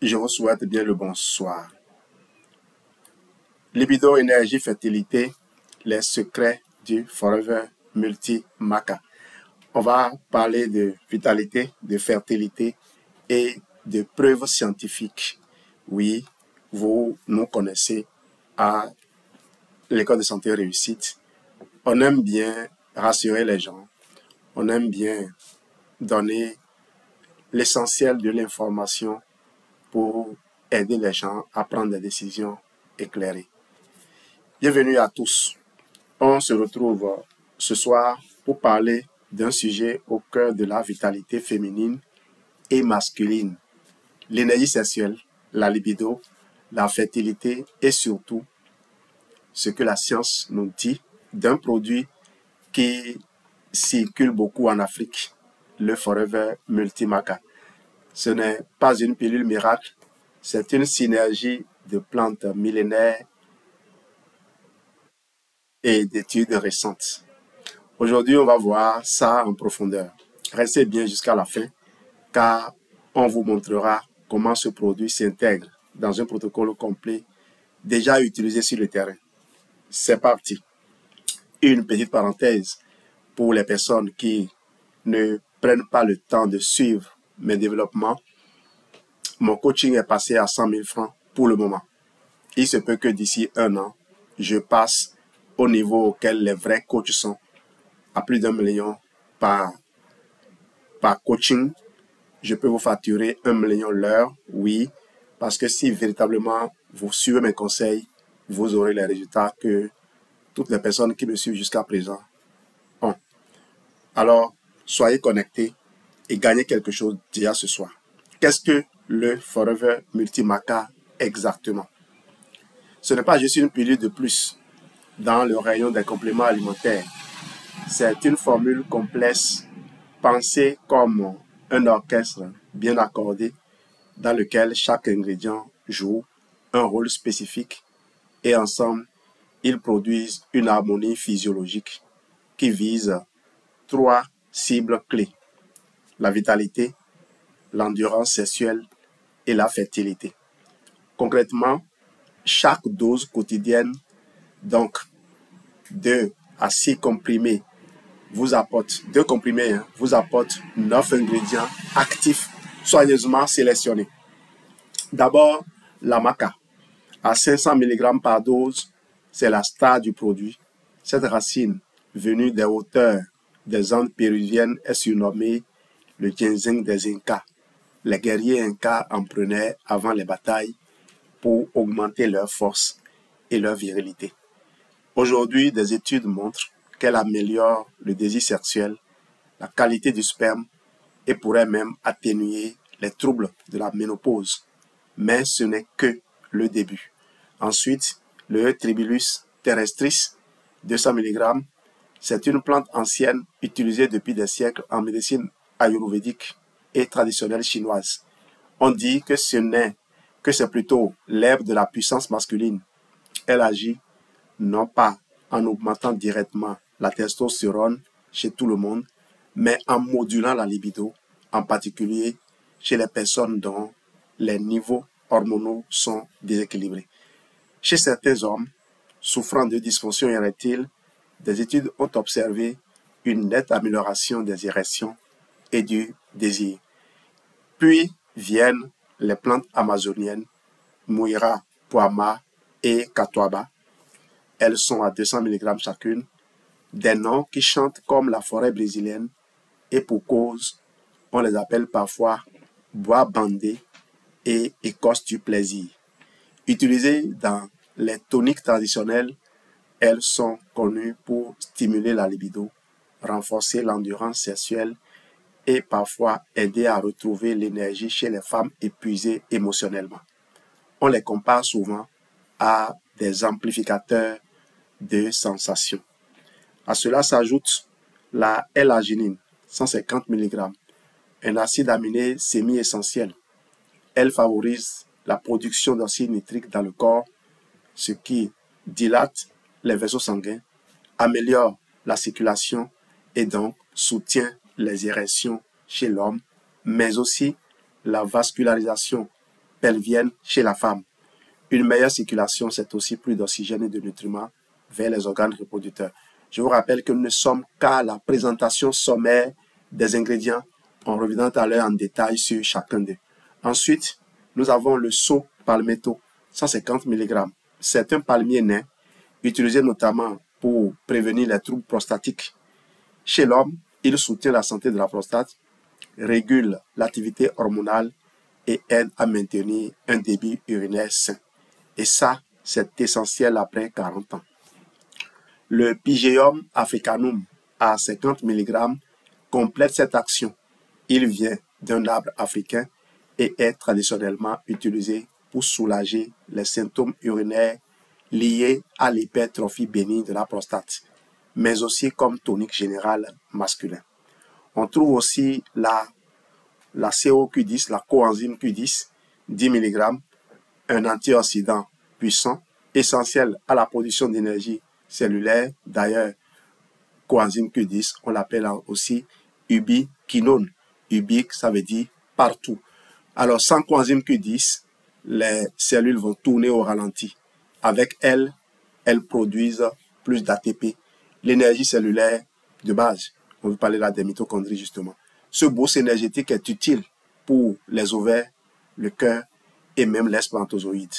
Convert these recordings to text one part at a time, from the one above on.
Je vous souhaite bien le bonsoir. Libido, énergie, fertilité, les secrets du Forever Multi Maca. On va parler de vitalité, de fertilité et de preuves scientifiques. Oui, vous nous connaissez à l'école de santé réussite. On aime bien rassurer les gens. On aime bien donner l'essentiel de l'information pour aider les gens à prendre des décisions éclairées. Bienvenue à tous. On se retrouve ce soir pour parler d'un sujet au cœur de la vitalité féminine et masculine. L'énergie sexuelle, la libido, la fertilité et surtout ce que la science nous dit d'un produit qui circule beaucoup en Afrique, le Forever Multi-Maca. Ce n'est pas une pilule miracle, c'est une synergie de plantes millénaires et d'études récentes. Aujourd'hui, on va voir ça en profondeur. Restez bien jusqu'à la fin, car on vous montrera comment ce produit s'intègre dans un protocole complet déjà utilisé sur le terrain. C'est parti. Une petite parenthèse pour les personnes qui ne prennent pas le temps de suivre mes développements. Mon coaching est passé à 100 000 francs pour le moment. Il se peut que d'ici un an, je passe au niveau auquel les vrais coachs sont, à plus d'1 million par coaching. Je peux vous facturer 1 million l'heure, oui, parce que si véritablement vous suivez mes conseils, vous aurez les résultats que toutes les personnes qui me suivent jusqu'à présent ont. Alors, soyez connectés et gagnez quelque chose déjà ce soir. Qu'est-ce que le Forever Multi-Maca exactement? Ce n'est pas juste une pilule de plus dans le rayon des compléments alimentaires. C'est une formule complexe pensée comme un orchestre bien accordé dans lequel chaque ingrédient joue un rôle spécifique et ensemble, ils produisent une harmonie physiologique qui vise 3 cibles clés: la vitalité, l'endurance sexuelle et la fertilité. Concrètement, chaque dose quotidienne, donc 2 à 6 comprimés, vous apporte 2 comprimés, vous apporte 9 ingrédients actifs soigneusement sélectionnés. D'abord, la maca. À 500 mg par dose, c'est la star du produit. Cette racine, venue des hauteurs des Andes péruviennes, est surnommée le ginseng des Incas. Les guerriers Incas en prenaient avant les batailles pour augmenter leur force et leur virilité. Aujourd'hui, des études montrent qu'elle améliore le désir sexuel, la qualité du sperme et pourrait même atténuer les troubles de la ménopause. Mais ce n'est que le début. Ensuite, le Tribulus terrestris, 200 mg, c'est une plante ancienne utilisée depuis des siècles en médecine ayurvédique et traditionnelle chinoise. On dit que c'est plutôt l'herbe de la puissance masculine. Elle agit non pas en augmentant directement la testostérone chez tout le monde, mais en modulant la libido, en particulier chez les personnes dont les niveaux hormonaux sont déséquilibrés. Chez certains hommes souffrant de dysfonction érectile, des études ont observé une nette amélioration des érections et du désir. Puis viennent les plantes amazoniennes, Muira, Poama et Catuaba. Elles sont à 200 mg chacune, des noms qui chantent comme la forêt brésilienne, et pour cause, on les appelle parfois bois bandé et écorce du plaisir. Utilisées dans les toniques traditionnels, elles sont connues pour stimuler la libido, renforcer l'endurance sexuelle et parfois aider à retrouver l'énergie chez les femmes épuisées émotionnellement. On les compare souvent à des amplificateurs de sensations. À cela s'ajoute la L-arginine, 150 mg, un acide aminé semi-essentiel. Elle favorise la production d'acide nitrique dans le corps, ce qui dilate les vaisseaux sanguins, améliore la circulation et donc soutient les érections chez l'homme, mais aussi la vascularisation pelvienne chez la femme. Une meilleure circulation, c'est aussi plus d'oxygène et de nutriments vers les organes reproducteurs. Je vous rappelle que nous ne sommes qu'à la présentation sommaire des ingrédients. On reviendra tout à l'heure en détail sur chacun d'eux. Ensuite, nous avons le saut palmetto, 150 mg. C'est un palmier nain utilisé notamment pour prévenir les troubles prostatiques. Chez l'homme, il soutient la santé de la prostate, régule l'activité hormonale et aide à maintenir un débit urinaire sain. Et ça, c'est essentiel après 40 ans. Le Pygeum africanum à 50 mg complète cette action. Il vient d'un arbre africain et est traditionnellement utilisé pour soulager les symptômes urinaires liés à l'hypertrophie bénigne de la prostate, mais aussi comme tonique général masculin. On trouve aussi la CoQ10, la coenzyme Q10, 10 mg, un antioxydant puissant, essentiel à la production d'énergie cellulaire. D'ailleurs, coenzyme Q10, on l'appelle aussi ubiquinone. Ubique, ça veut dire partout. Alors, sans coenzyme Q10, les cellules vont tourner au ralenti. Avec elles produisent plus d'ATP, l'énergie cellulaire de base. On veut parler là des mitochondries, justement. Ce boost énergétique est utile pour les ovaires, le cœur et même les spermatozoïdes.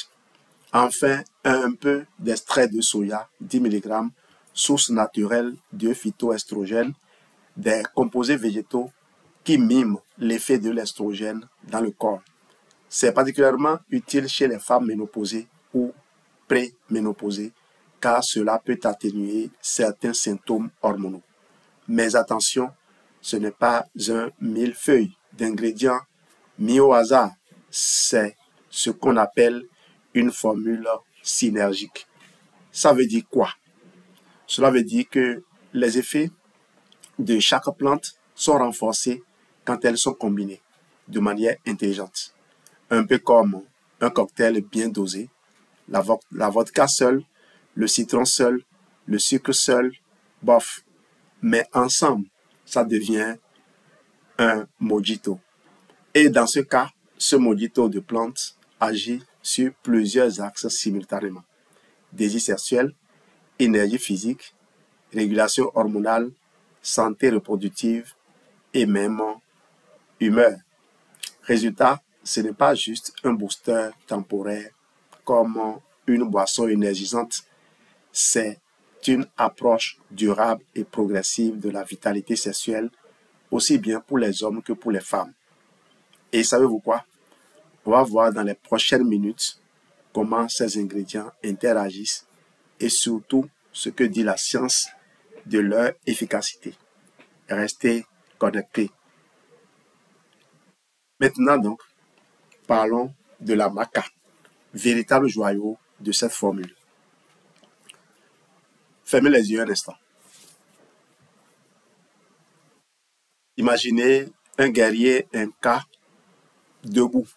Enfin, un peu d'extrait de soya, 10 mg, source naturelle de phytoestrogènes, des composés végétaux qui miment l'effet de l'estrogène dans le corps. C'est particulièrement utile chez les femmes ménopausées ou préménopausées, car cela peut atténuer certains symptômes hormonaux. Mais attention, ce n'est pas un millefeuille d'ingrédients mis au hasard, c'est ce qu'on appelle une formule synergique. Ça veut dire quoi? Cela veut dire que les effets de chaque plante sont renforcés quand elles sont combinées de manière intelligente. Un peu comme un cocktail bien dosé, la vodka seule, le citron seul, le sucre seul, bof. Mais ensemble, ça devient un mojito. Et dans ce cas, ce mojito de plante agit sur plusieurs axes simultanément. Désir sexuel, énergie physique, régulation hormonale, santé reproductive et même humeur. Résultat, ce n'est pas juste un booster temporaire comme une boisson énergisante, c'est une approche durable et progressive de la vitalité sexuelle, aussi bien pour les hommes que pour les femmes. Et savez-vous quoi? On va voir dans les prochaines minutes comment ces ingrédients interagissent et surtout ce que dit la science de leur efficacité. Restez connectés. Maintenant donc, parlons de la maca, véritable joyau de cette formule. Fermez les yeux un instant. Imaginez un guerrier Inca debout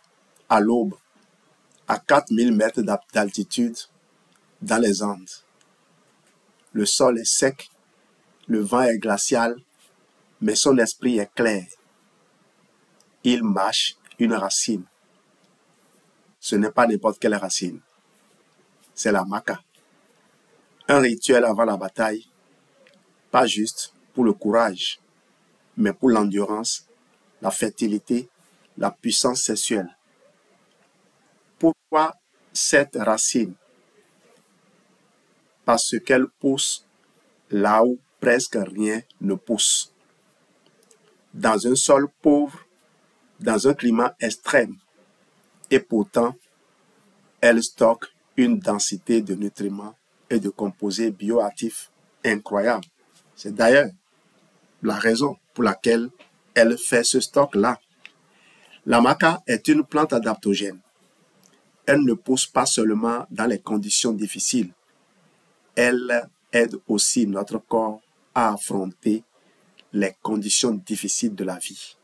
à l'aube, à 4000 mètres d'altitude dans les Andes. Le sol est sec, le vent est glacial, mais son esprit est clair. Il mâche une racine. Ce n'est pas n'importe quelle racine, c'est la maca. Un rituel avant la bataille, pas juste pour le courage, mais pour l'endurance, la fertilité, la puissance sexuelle. Pourquoi cette racine? Parce qu'elle pousse là où presque rien ne pousse. Dans un sol pauvre, dans un climat extrême, et pourtant, elle stocke une densité de nutriments et de composés bioactifs incroyable. C'est d'ailleurs la raison pour laquelle elle fait ce stock-là. La maca est une plante adaptogène. Elle ne pousse pas seulement dans les conditions difficiles. Elle aide aussi notre corps à affronter les conditions difficiles de la vie,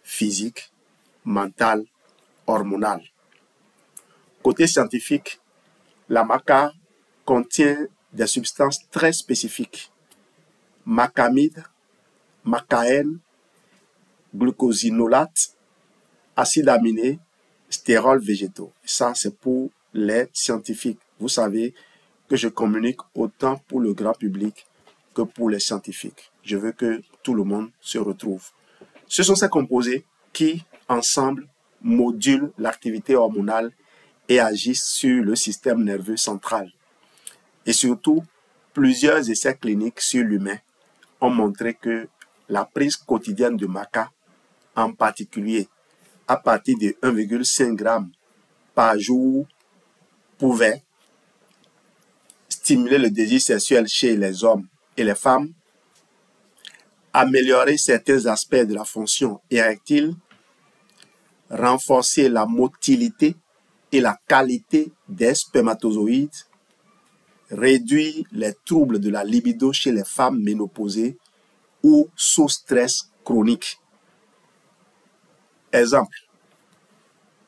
physique, mentale, hormonale. Côté scientifique, la maca contient des substances très spécifiques. Macamide, macaène, glucosinolate, acides aminés, stérols végétaux. Ça, c'est pour les scientifiques. Vous savez que je communique autant pour le grand public que pour les scientifiques. Je veux que tout le monde se retrouve. Ce sont ces composés qui, ensemble, modulent l'activité hormonale et agissent sur le système nerveux central. Et surtout, plusieurs essais cliniques sur l'humain ont montré que la prise quotidienne de maca, en particulier à partir de 1,5 g par jour, pouvait stimuler le désir sexuel chez les hommes et les femmes, améliorer certains aspects de la fonction érectile, renforcer la motilité et la qualité des spermatozoïdes, réduire les troubles de la libido chez les femmes ménopausées ou sous stress chronique. Exemple,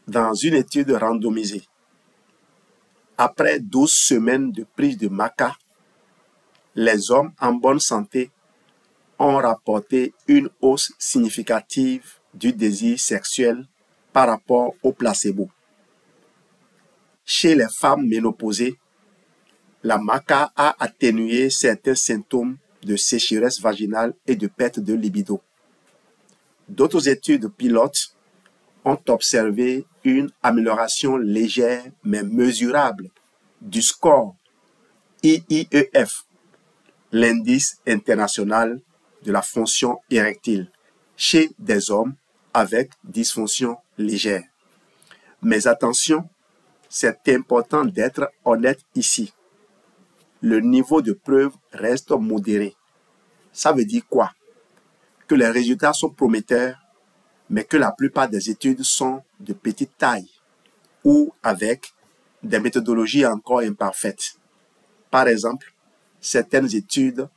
dans une étude randomisée, après 12 semaines de prise de maca, les hommes en bonne santé ont rapporté une hausse significative du désir sexuel par rapport au placebo. Chez les femmes ménopausées, la maca a atténué certains symptômes de sécheresse vaginale et de perte de libido. D'autres études pilotes ont observé une amélioration légère mais mesurable du score IIEF, l'indice international de la fonction érectile, chez des hommes avec dysfonction légère. Mais attention, c'est important d'être honnête ici. Le niveau de preuve reste modéré. Ça veut dire quoi? Que les résultats sont prometteurs, mais que la plupart des études sont de petite taille ou avec des méthodologies encore imparfaites. Par exemple, certaines études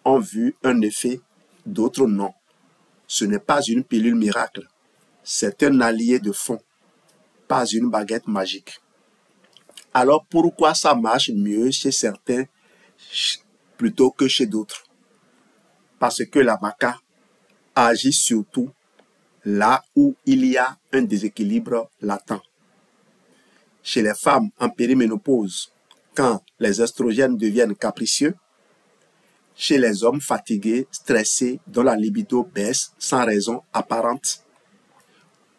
ont vu un effet, d'autres non. Ce n'est pas une pilule miracle, c'est un allié de fond, pas une baguette magique. Alors pourquoi ça marche mieux chez certains plutôt que chez d'autres? Parce que la maca agit surtout là où il y a un déséquilibre latent. Chez les femmes en périménopause, quand les estrogènes deviennent capricieux, chez les hommes fatigués, stressés, dont la libido baisse sans raison apparente,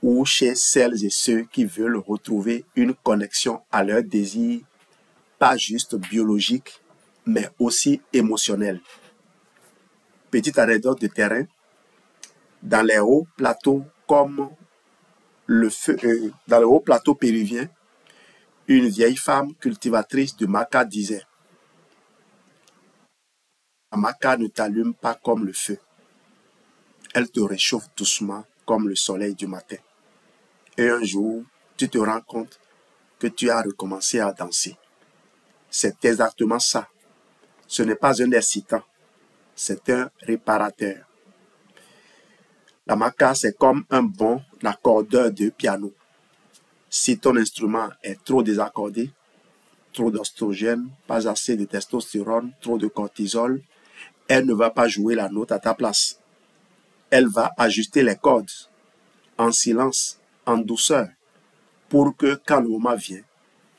ou chez celles et ceux qui veulent retrouver une connexion à leur désir, pas juste biologique, mais aussi émotionnel. Petite anecdote de terrain, dans les hauts plateaux comme dans le haut plateau péruvien, une vieille femme cultivatrice de maca disait: la maca ne t'allume pas comme le feu. Elle te réchauffe doucement comme le soleil du matin. Et un jour, tu te rends compte que tu as recommencé à danser. C'est exactement ça. Ce n'est pas un excitant, c'est un réparateur. La maca, c'est comme un bon accordeur de piano. Si ton instrument est trop désaccordé, trop d'oestrogène, pas assez de testostérone, trop de cortisol, elle ne va pas jouer la note à ta place. Elle va ajuster les cordes en silence, en douceur, pour que quand le moment vient,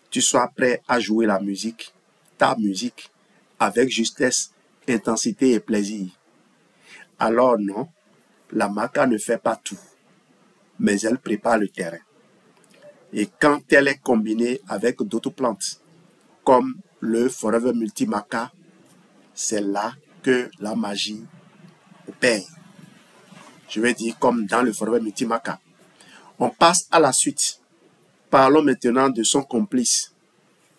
tu sois prêt à jouer la musique, ta musique, avec justesse, intensité et plaisir. Alors non, la maca ne fait pas tout, mais elle prépare le terrain. Et quand elle est combinée avec d'autres plantes, comme le Forever Multi Maca, c'est là que la magie opère. Je vais dire comme dans le Forever Multi Maca. On passe à la suite. Parlons maintenant de son complice,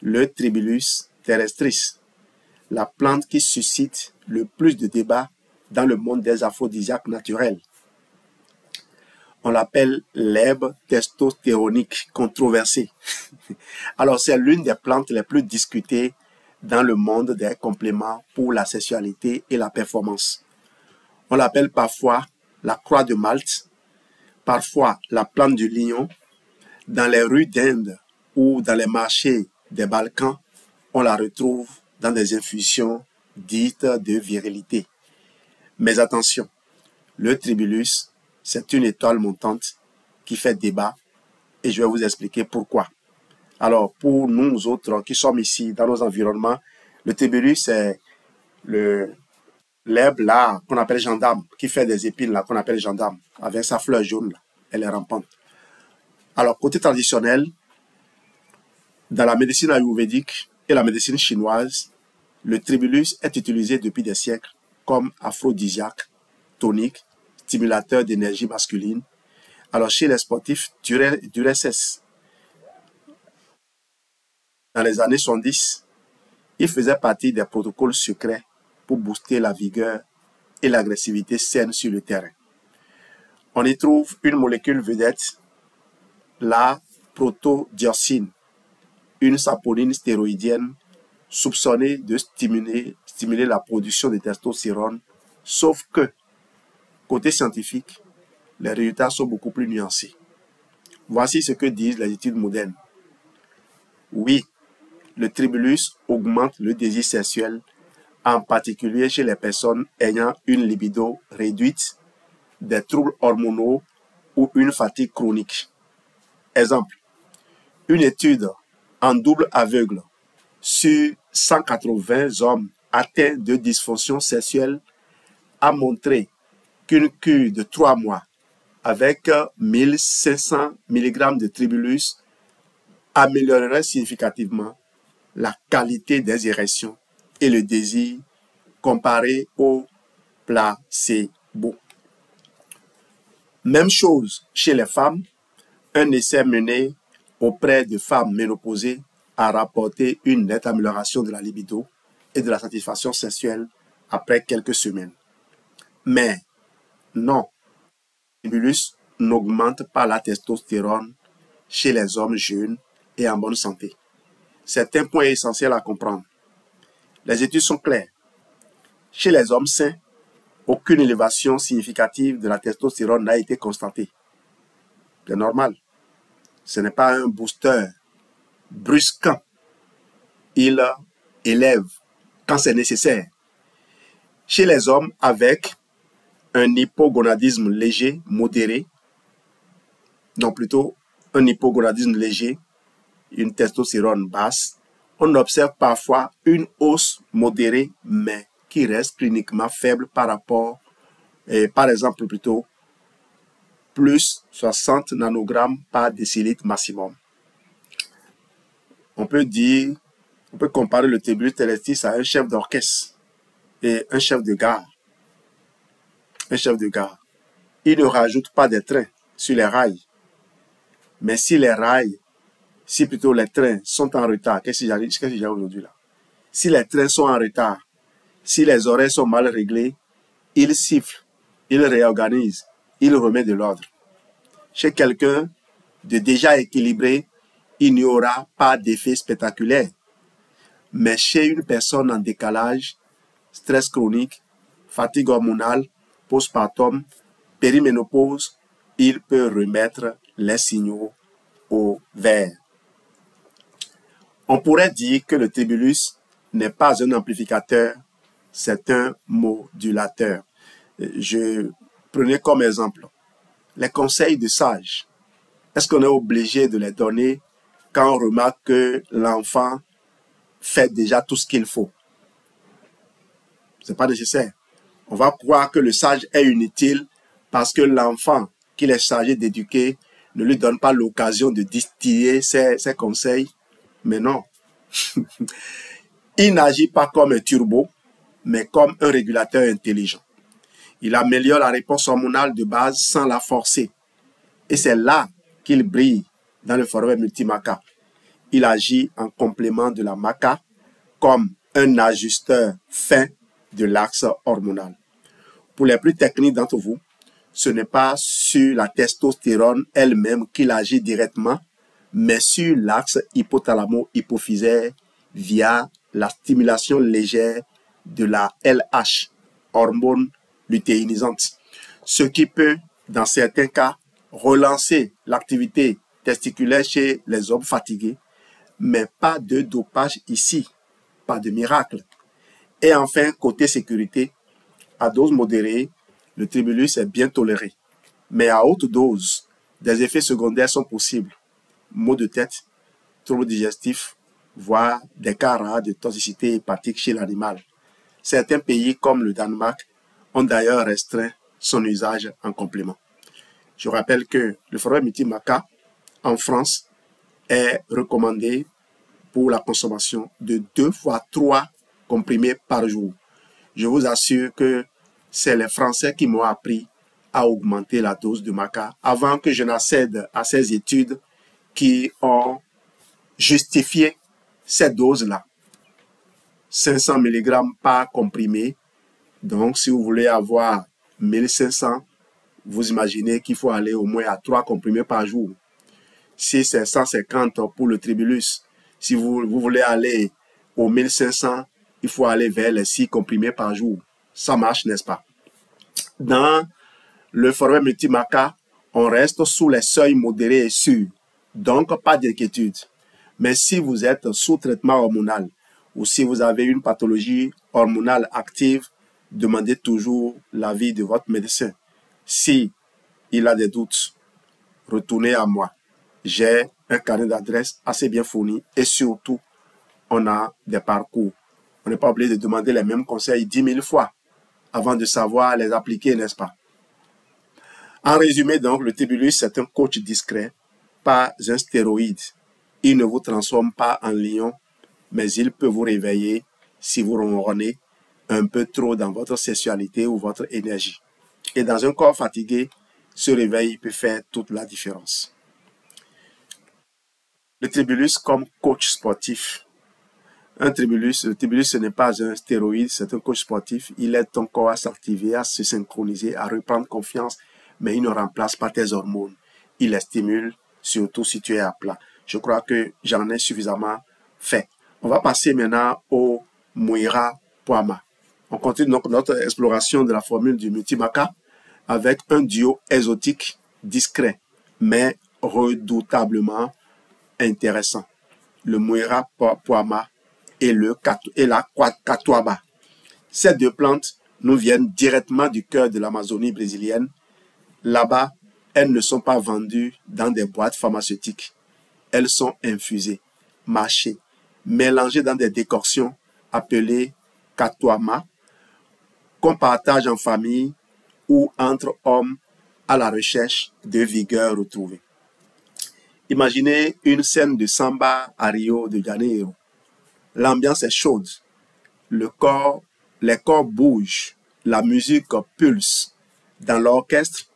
le Tribulus terrestris, la plante qui suscite le plus de débats dans le monde des aphrodisiaques naturels. On l'appelle l'herbe testostéronique controversée. Alors, c'est l'une des plantes les plus discutées dans le monde des compléments pour la sexualité et la performance. On l'appelle parfois la croix de Malte, parfois la plante du lion. Dans les rues d'Inde ou dans les marchés des Balkans, on la retrouve dans des infusions dites de virilité. Mais attention, le Tribulus, c'est une étoile montante qui fait débat et je vais vous expliquer pourquoi. Alors, pour nous autres qui sommes ici dans nos environnements, le tribulus, c'est l'herbe là qu'on appelle gendarme, qui fait des épines là qu'on appelle gendarme, avec sa fleur jaune là, elle est rampante. Alors, côté traditionnel, dans la médecine ayurvédique et la médecine chinoise, le tribulus est utilisé depuis des siècles comme aphrodisiaque, tonique, stimulateur d'énergie masculine. Alors, chez les sportifs d'URSS, dans les années 70, il faisait partie des protocoles secrets pour booster la vigueur et l'agressivité saine sur le terrain. On y trouve une molécule vedette, la protodiosine, une saponine stéroïdienne soupçonnée de stimuler la production de testostérone, sauf que, côté scientifique, les résultats sont beaucoup plus nuancés. Voici ce que disent les études modernes. Oui, le tribulus augmente le désir sexuel, en particulier chez les personnes ayant une libido réduite, des troubles hormonaux ou une fatigue chronique. Exemple, une étude en double aveugle sur 180 hommes atteints de dysfonction sexuelle a montré qu'une cure de 3 mois avec 1500 mg de tribulus améliorerait significativement la qualité des érections et le désir comparé au placebo. Même chose chez les femmes, un essai mené auprès de femmes ménopausées a rapporté une nette amélioration de la libido et de la satisfaction sexuelle après quelques semaines. Mais non, le tribulus n'augmente pas la testostérone chez les hommes jeunes et en bonne santé. C'est un point essentiel à comprendre. Les études sont claires. Chez les hommes sains, aucune élévation significative de la testostérone n'a été constatée. C'est normal. Ce n'est pas un booster brusquant. Il élève quand c'est nécessaire. Chez les hommes avec un hypogonadisme léger, modéré, non plutôt un hypogonadisme léger, une testostérone basse, on observe parfois une hausse modérée, mais qui reste cliniquement faible par rapport, par exemple plutôt, plus 60 nanogrammes par décilitre maximum. On peut comparer le tribulus terrestis à un chef d'orchestre et un chef de gare. Un chef de gare. Il ne rajoute pas des trains sur les rails. Mais si plutôt les trains sont en retard, qu'est-ce que j'ai aujourd'hui là? Si les trains sont en retard, si les horaires sont mal réglés, il siffle, il réorganise, il remet de l'ordre. Chez quelqu'un de déjà équilibré, il n'y aura pas d'effet spectaculaire. Mais chez une personne en décalage, stress chronique, fatigue hormonale, postpartum, périménopause, il peut remettre les signaux au vert. On pourrait dire que le tribulus n'est pas un amplificateur, c'est un modulateur. Je prenais comme exemple les conseils de sages. Est-ce qu'on est obligé de les donner quand on remarque que l'enfant fait déjà tout ce qu'il faut? Ce n'est pas nécessaire. On va croire que le sage est inutile parce que l'enfant qu'il est chargé d'éduquer ne lui donne pas l'occasion de distiller ses conseils. Mais non. Il n'agit pas comme un turbo, mais comme un régulateur intelligent. Il améliore la réponse hormonale de base sans la forcer. Et c'est là qu'il brille dans le format multi-maca. Il agit en complément de la maca comme un ajusteur fin de l'axe hormonal. Pour les plus techniques d'entre vous, ce n'est pas sur la testostérone elle-même qu'il agit directement, mais sur l'axe hypothalamo-hypophysaire via la stimulation légère de la LH, hormone lutéinisante, ce qui peut, dans certains cas, relancer l'activité testiculaire chez les hommes fatigués, mais pas de dopage ici, pas de miracle. Et enfin, côté sécurité, à dose modérée, le tribulus est bien toléré, mais à haute dose, des effets secondaires sont possibles, maux de tête, troubles digestifs, voire des cas rares de toxicité hépatique chez l'animal. Certains pays comme le Danemark ont d'ailleurs restreint son usage en complément. Je rappelle que le forfait multi-maca en France est recommandé pour la consommation de 2 fois 3 comprimés par jour. Je vous assure que c'est les Français qui m'ont appris à augmenter la dose de maca avant que je n'accède à ces études qui ont justifié cette dose-là. 500 mg par comprimé. Donc, si vous voulez avoir 1500, vous imaginez qu'il faut aller au moins à 3 comprimés par jour. Si c'est 150 pour le tribulus, si vous voulez aller aux 1500, il faut aller vers les 6 comprimés par jour. Ça marche, n'est-ce pas? Dans le forfait multi-maca, on reste sous les seuils modérés et sûrs. Donc, pas d'inquiétude. Mais si vous êtes sous traitement hormonal ou si vous avez une pathologie hormonale active, demandez toujours l'avis de votre médecin. Si il a des doutes, retournez à moi. J'ai un carnet d'adresses assez bien fourni et surtout, on a des parcours. On n'est pas obligé de demander les mêmes conseils 10 000 fois avant de savoir les appliquer, n'est-ce pas? En résumé, donc, le tribulus est un coach discret, pas un stéroïde. Il ne vous transforme pas en lion, mais il peut vous réveiller si vous ronronnez un peu trop dans votre sexualité ou votre énergie. Et dans un corps fatigué, ce réveil peut faire toute la différence. Le tribulus comme coach sportif. Le tribulus, ce n'est pas un stéroïde, c'est un coach sportif. Il aide ton corps à s'activer, à se synchroniser, à reprendre confiance, mais il ne remplace pas tes hormones. Il les stimule, surtout si tu es à plat. Je crois que j'en ai suffisamment fait. On va passer maintenant au Muira Poama. On continue donc notre exploration de la formule du multi-maca avec un duo exotique, discret, mais redoutablement intéressant. Le Muira Poama et la Catuaba. Ces deux plantes nous viennent directement du cœur de l'Amazonie brésilienne. Là-bas, elles ne sont pas vendues dans des boîtes pharmaceutiques. Elles sont infusées, mâchées, mélangées dans des décoctions appelées Catuama, qu'on partage en famille ou entre hommes à la recherche de vigueur retrouvée. Imaginez une scène de samba à Rio de Janeiro. L'ambiance est chaude, les corps bougent, la musique pulse. Dans l'orchestre,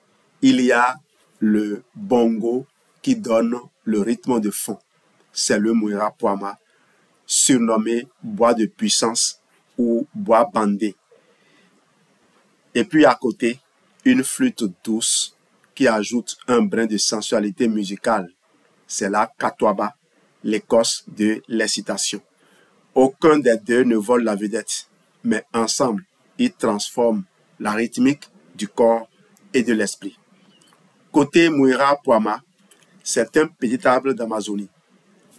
il y a le bongo qui donne le rythme de fond. C'est le Muira Poama, surnommé bois de puissance ou bois bandé. Et puis à côté, une flûte douce qui ajoute un brin de sensualité musicale. C'est la Catuaba, l'écosse de l'excitation. Aucun des deux ne vole la vedette, mais ensemble, ils transforment la rythmique du corps et de l'esprit. Côté Muira Poama, c'est un petit arbre d'Amazonie.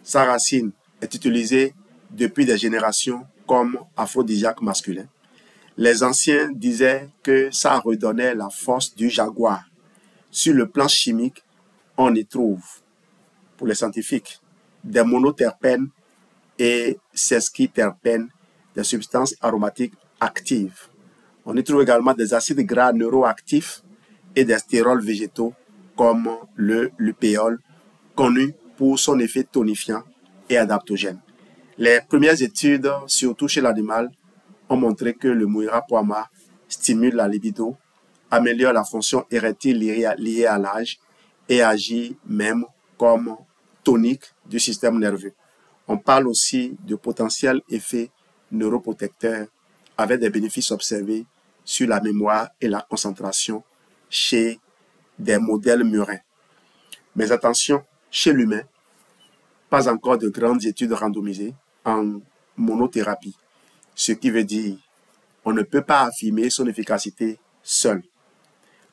Sa racine est utilisée depuis des générations comme aphrodisiaque masculin. Les anciens disaient que ça redonnait la force du jaguar. Sur le plan chimique, on y trouve, pour les scientifiques, des monoterpènes et sesquiterpènes, des substances aromatiques actives. On y trouve également des acides gras neuroactifs et des stérols végétaux comme le lupéole, connu pour son effet tonifiant et adaptogène. Les premières études, surtout chez l'animal, ont montré que le Muira Poama stimule la libido, améliore la fonction érectile liée à l'âge et agit même comme tonique du système nerveux. On parle aussi de potentiels effets neuroprotecteurs avec des bénéfices observés sur la mémoire et la concentration chez des modèles murins. Mais attention, chez l'humain, pas encore de grandes études randomisées en monothérapie, ce qui veut dire on ne peut pas affirmer son efficacité seul.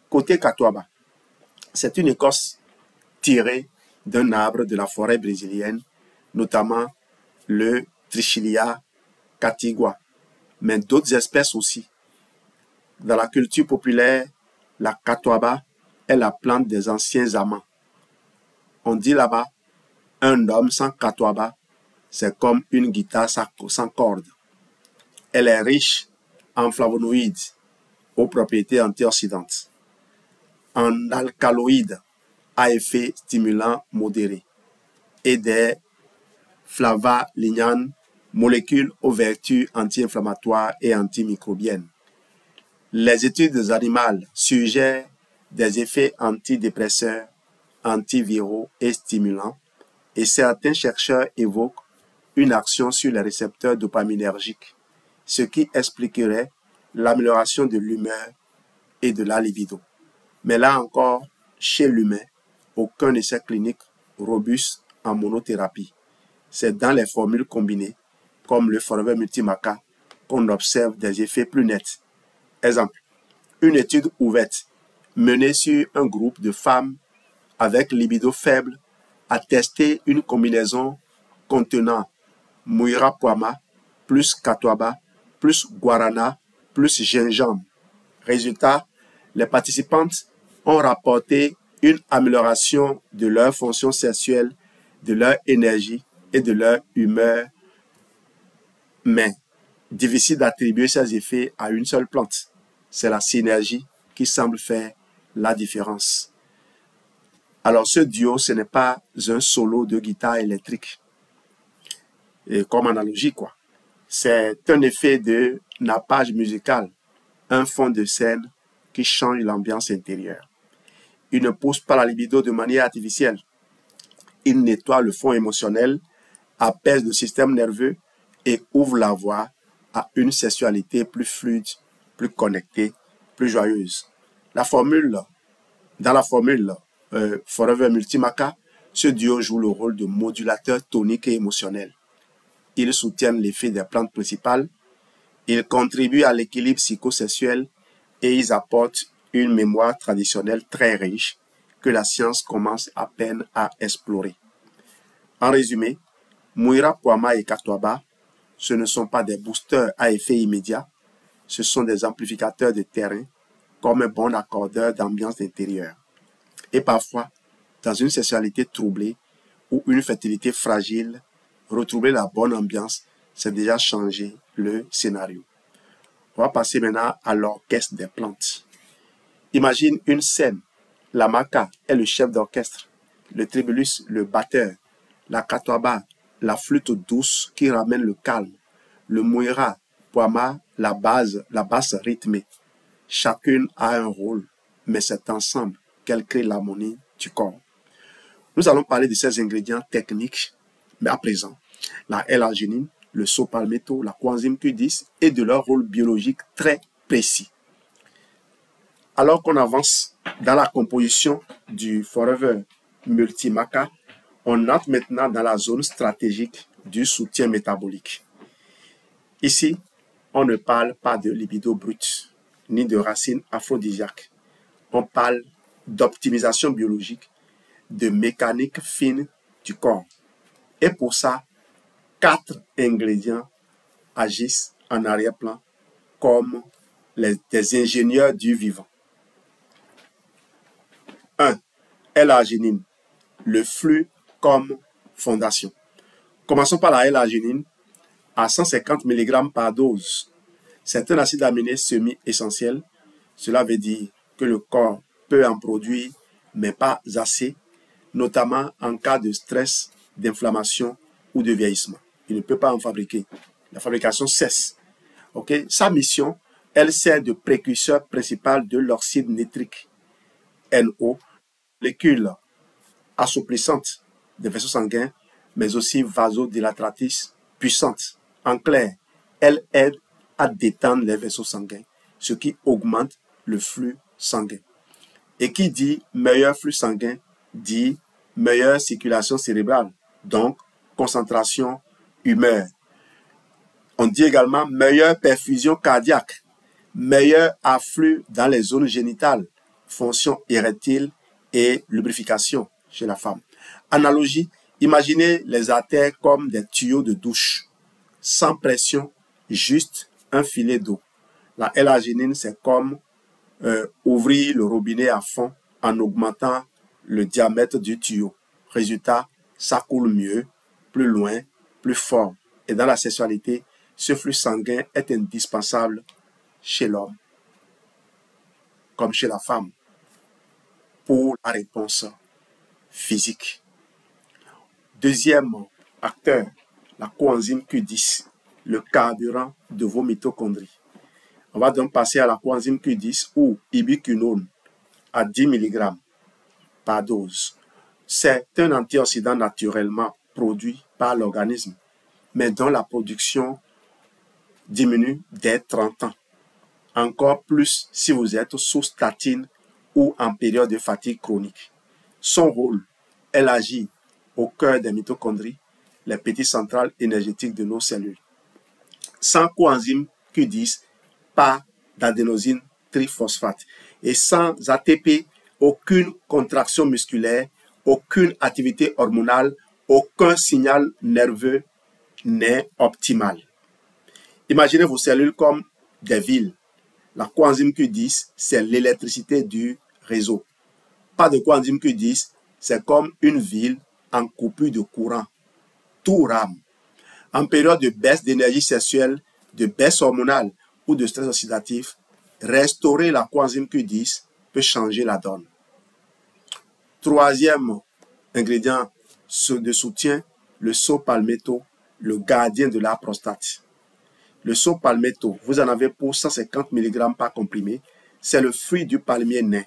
Côté Catuaba, c'est une écorce tirée d'un arbre de la forêt brésilienne, notamment le Trichilia catigua, mais d'autres espèces aussi. Dans la culture populaire, la Catuaba est la plante des anciens amants. On dit là-bas Un homme sans katwaba, c'est comme une guitare sans corde. Elle est riche en flavonoïdes aux propriétés antioxydantes, en alcaloïdes à effet stimulant modéré et des flavolignanes, molécules aux vertus anti-inflammatoires et antimicrobiennes. Les études animales suggèrent des effets antidépresseurs, antiviraux et stimulants, et certains chercheurs évoquent une action sur les récepteurs dopaminergiques, ce qui expliquerait l'amélioration de l'humeur et de la libido. Mais là encore, chez l'humain, aucun essai clinique robuste en monothérapie. C'est dans les formules combinées, comme le Forever Multimaca, qu'on observe des effets plus nets. Exemple, une étude ouverte menée sur un groupe de femmes avec libido faible a testé une combinaison contenant Muirapuama plus Katwaba plus Guarana plus gingembre. Résultat, les participantes ont rapporté une amélioration de leur fonction sexuelle, de leur énergie et de leur humeur, mais difficile d'attribuer ces effets à une seule plante. C'est la synergie qui semble faire la différence. Alors ce duo, ce n'est pas un solo de guitare électrique, et comme analogie quoi. C'est un effet de nappage musical, un fond de scène qui change l'ambiance intérieure. Il ne pousse pas la libido de manière artificielle. Il nettoie le fond émotionnel, apaise le système nerveux et ouvre la voie à une sexualité plus fluide, plus connectée, plus joyeuse. Dans la formule Forever Multimaca, ce duo joue le rôle de modulateur tonique et émotionnel. Ils soutiennent l'effet des plantes principales, ils contribuent à l'équilibre psychosexuel et ils apportent une mémoire traditionnelle très riche que la science commence à peine à explorer. En résumé, Muirapuama et Katwaba, ce ne sont pas des boosters à effet immédiat, ce sont des amplificateurs de terrain comme un bon accordeur d'ambiance intérieure. Et parfois, dans une sexualité troublée ou une fertilité fragile, retrouver la bonne ambiance, c'est déjà changer le scénario. On va passer maintenant à l'orchestre des plantes. Imagine une scène. La maca est le chef d'orchestre, le tribulus, le batteur, la katwaba, la flûte douce qui ramène le calme, le muira, puama, la basse rythmée. Chacune a un rôle, mais c'est ensemble qu'elle crée l'harmonie du corps. Nous allons parler de ces ingrédients techniques, mais à présent, la L-arginine, le saut-palmetto, la coenzyme Q10 et de leur rôle biologique très précis. Alors qu'on avance dans la composition du Forever Multimaca, on entre maintenant dans la zone stratégique du soutien métabolique. Ici, on ne parle pas de libido brute, ni de racines aphrodisiaques. On parle d'optimisation biologique, de mécanique fine du corps. Et pour ça, 4 ingrédients agissent en arrière-plan comme des ingénieurs du vivant. 1. L-arginine, le flux comme fondation. Commençons par la L-arginine à 150 mg par dose. C'est un acide aminé semi-essentiel. Cela veut dire que le corps peut en produire, mais pas assez, notamment en cas de stress, d'inflammation ou de vieillissement. Il ne peut pas en fabriquer. La fabrication cesse. Okay? Sa mission, elle sert de précurseur principal de l'oxyde nitrique, NO, molécule assouplissante des vaisseaux sanguins, mais aussi vasodilatrice puissante. En clair, elle aide à détendre les vaisseaux sanguins, ce qui augmente le flux sanguin. Et qui dit meilleur flux sanguin, dit meilleure circulation cérébrale, donc concentration, humeur. On dit également meilleure perfusion cardiaque, meilleur afflux dans les zones génitales, fonction érectile et lubrification chez la femme. Analogie, imaginez les artères comme des tuyaux de douche, sans pression, juste un filet d'eau. La L-arginine, c'est comme ouvrir le robinet à fond en augmentant le diamètre du tuyau. Résultat, ça coule mieux, plus loin, plus fort. Et dans la sexualité, ce flux sanguin est indispensable chez l'homme, comme chez la femme, pour la réponse physique. Deuxième acteur, la coenzyme Q10, le carburant de vos mitochondries. On va donc passer à la coenzyme Q10 ou ubiquinone à 10 mg par dose. C'est un antioxydant naturellement produit par l'organisme, mais dont la production diminue dès 30 ans. Encore plus si vous êtes sous statine ou en période de fatigue chronique. Son rôle, elle agit au cœur des mitochondries, les petites centrales énergétiques de nos cellules. Sans coenzyme Q10, pas d'adénosine triphosphate. Et sans ATP, aucune contraction musculaire, aucune activité hormonale, aucun signal nerveux n'est optimal. Imaginez vos cellules comme des villes. La coenzyme Q10, c'est l'électricité du réseau. Pas de coenzyme Q10, c'est comme une ville en coupure de courant. Tout rame. En période de baisse d'énergie sexuelle, de baisse hormonale ou de stress oxydatif, restaurer la coenzyme Q10 peut changer la donne. Troisième ingrédient de soutien, le saw-palmetto, le gardien de la prostate. Le saw-palmetto, vous en avez pour 150 mg par comprimé. C'est le fruit du palmier nain.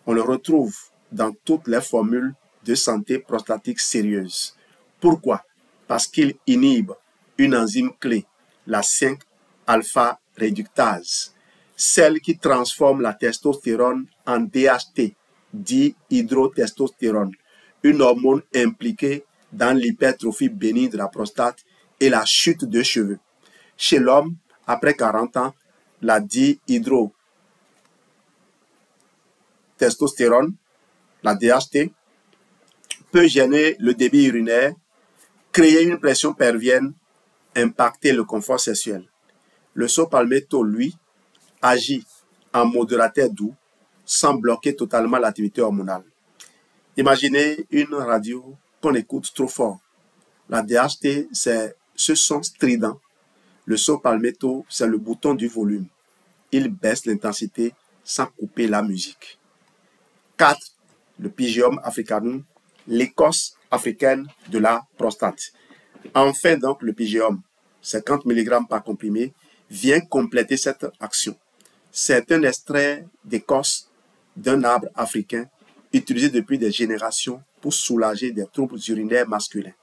On le retrouve dans toutes les formules de santé prostatique sérieuses. Pourquoi? Parce qu'il inhibe une enzyme clé, la 5-alpha-réductase, celle qui transforme la testostérone en DHT, dihydrotestostérone, une hormone impliquée dans l'hypertrophie bénigne de la prostate et la chute de cheveux. Chez l'homme, après 40 ans, la dihydrotestostérone, la DHT, peut gêner le débit urinaire, créer une pression pelvienne, impacter le confort sexuel. Le saw-palmetto, lui, agit en modérateur doux, sans bloquer totalement l'activité hormonale. Imaginez une radio qu'on écoute trop fort. La DHT, c'est ce son strident. Le saw-palmetto, c'est le bouton du volume. Il baisse l'intensité sans couper la musique. 4. Le Pygeum africanum, l'écorce africaine de la prostate. Enfin donc, le Pygeum, 50 mg par comprimé, vient compléter cette action. C'est un extrait d'écorce d'un arbre africain utilisé depuis des générations pour soulager des troubles urinaires masculins.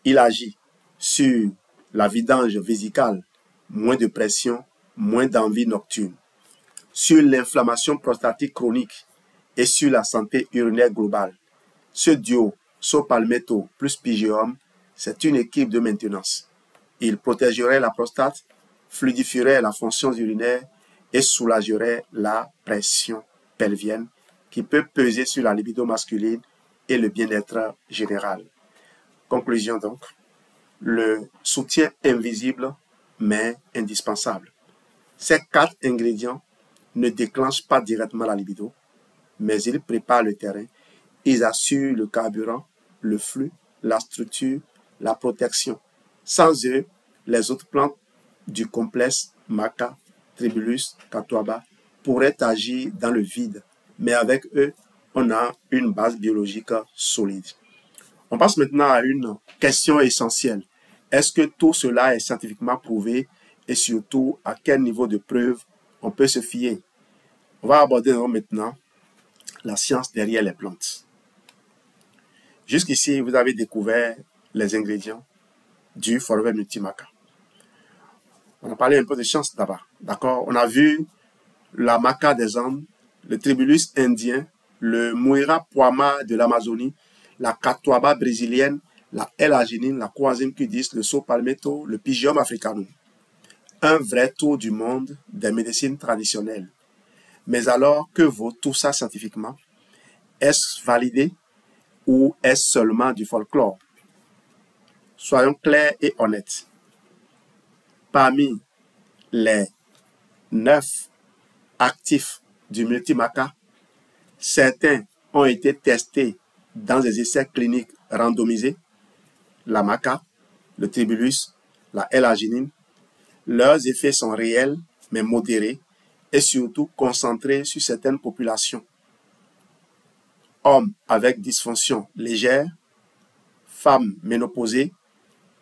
Il agit sur la vidange vésicale, moins de pression, moins d'envie nocturne, sur l'inflammation prostatique chronique et sur la santé urinaire globale. Ce duo, saw-palmetto plus Pygeum, c'est une équipe de maintenance. Il protégerait la prostate, fluidifierait la fonction urinaire et soulagerait la pression pelvienne qui peut peser sur la libido masculine et le bien-être général. Conclusion donc, le soutien invisible mais indispensable. Ces 4 ingrédients ne déclenchent pas directement la libido, mais ils préparent le terrain, ils assurent le carburant, le flux, la structure, la protection. Sans eux, les autres plantes du complexe maca, tribulus, catuaba pourraient agir dans le vide, mais avec eux, on a une base biologique solide. On passe maintenant à une question essentielle. Est-ce que tout cela est scientifiquement prouvé et surtout à quel niveau de preuve on peut se fier? On va aborder maintenant la science derrière les plantes. Jusqu'ici, vous avez découvert les ingrédients du Forever Multimaca. On a parlé un peu de science d'abord. D'accord? On a vu la maca des Andes, le tribulus indien, le Muira poama de l'Amazonie, la catuaba brésilienne, la L-arginine, la coenzyme Q10, le saw-palmetto, le Pygeum africanum. Un vrai tour du monde des médecines traditionnelles. Mais alors, que vaut tout ça scientifiquement? Est-ce validé ou est-ce seulement du folklore? Soyons clairs et honnêtes. Parmi les 9 actifs du Multimaca, certains ont été testés dans des essais cliniques randomisés la maca, le tribulus, la L-arginine. Leurs effets sont réels, mais modérés, et surtout concentrés sur certaines populations. Hommes avec dysfonction légère, femmes ménopausées,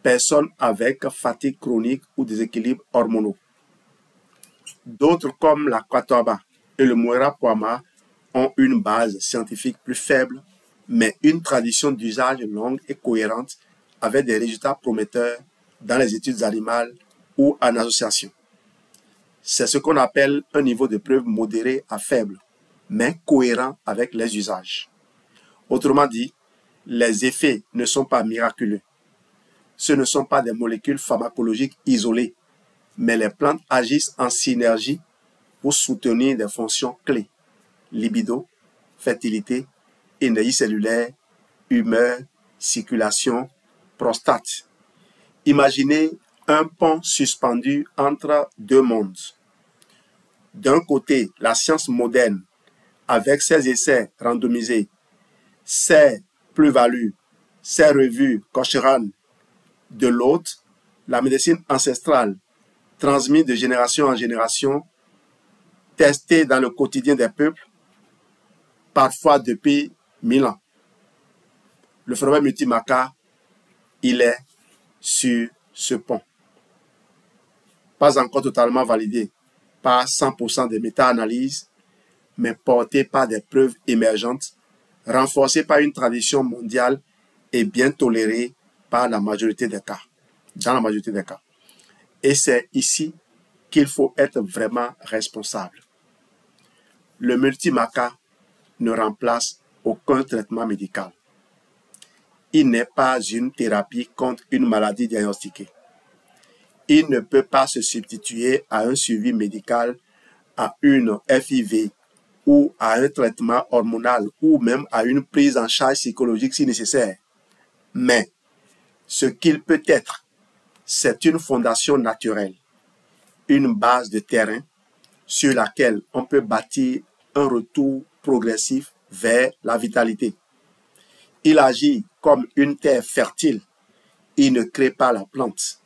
personnes avec fatigue chronique ou déséquilibre hormonaux. D'autres comme la quatoba et le Muera Poama ont une base scientifique plus faible, mais une tradition d'usage longue et cohérente avec des résultats prometteurs dans les études animales ou en association. C'est ce qu'on appelle un niveau de preuve modéré à faible, mais cohérent avec les usages. Autrement dit, les effets ne sont pas miraculeux. Ce ne sont pas des molécules pharmacologiques isolées, mais les plantes agissent en synergie pour soutenir des fonctions clés: libido, fertilité, énergie cellulaire, humeur, circulation, prostate. Imaginez un pont suspendu entre deux mondes. D'un côté, la science moderne, avec ses essais randomisés, ses plus-values, ses revues Cochrane. De l'autre, la médecine ancestrale, transmise de génération en génération, testée dans le quotidien des peuples, parfois depuis 1000 ans. Le phénomène multimaca, il est sur ce pont. Pas encore totalement validé par 100% des méta-analyses, mais porté par des preuves émergentes, renforcé par une tradition mondiale et bien toléré par la majorité des cas, dans la majorité des cas. Et c'est ici qu'il faut être vraiment responsable. Le multimaca ne remplace aucun traitement médical. Il n'est pas une thérapie contre une maladie diagnostiquée. Il ne peut pas se substituer à un suivi médical, à une FIV ou à un traitement hormonal ou même à une prise en charge psychologique si nécessaire. Mais ce qu'il peut être, c'est une fondation naturelle, une base de terrain sur laquelle on peut bâtir un retour progressif vers la vitalité. Il agit comme une terre fertile. Il ne crée pas la plante,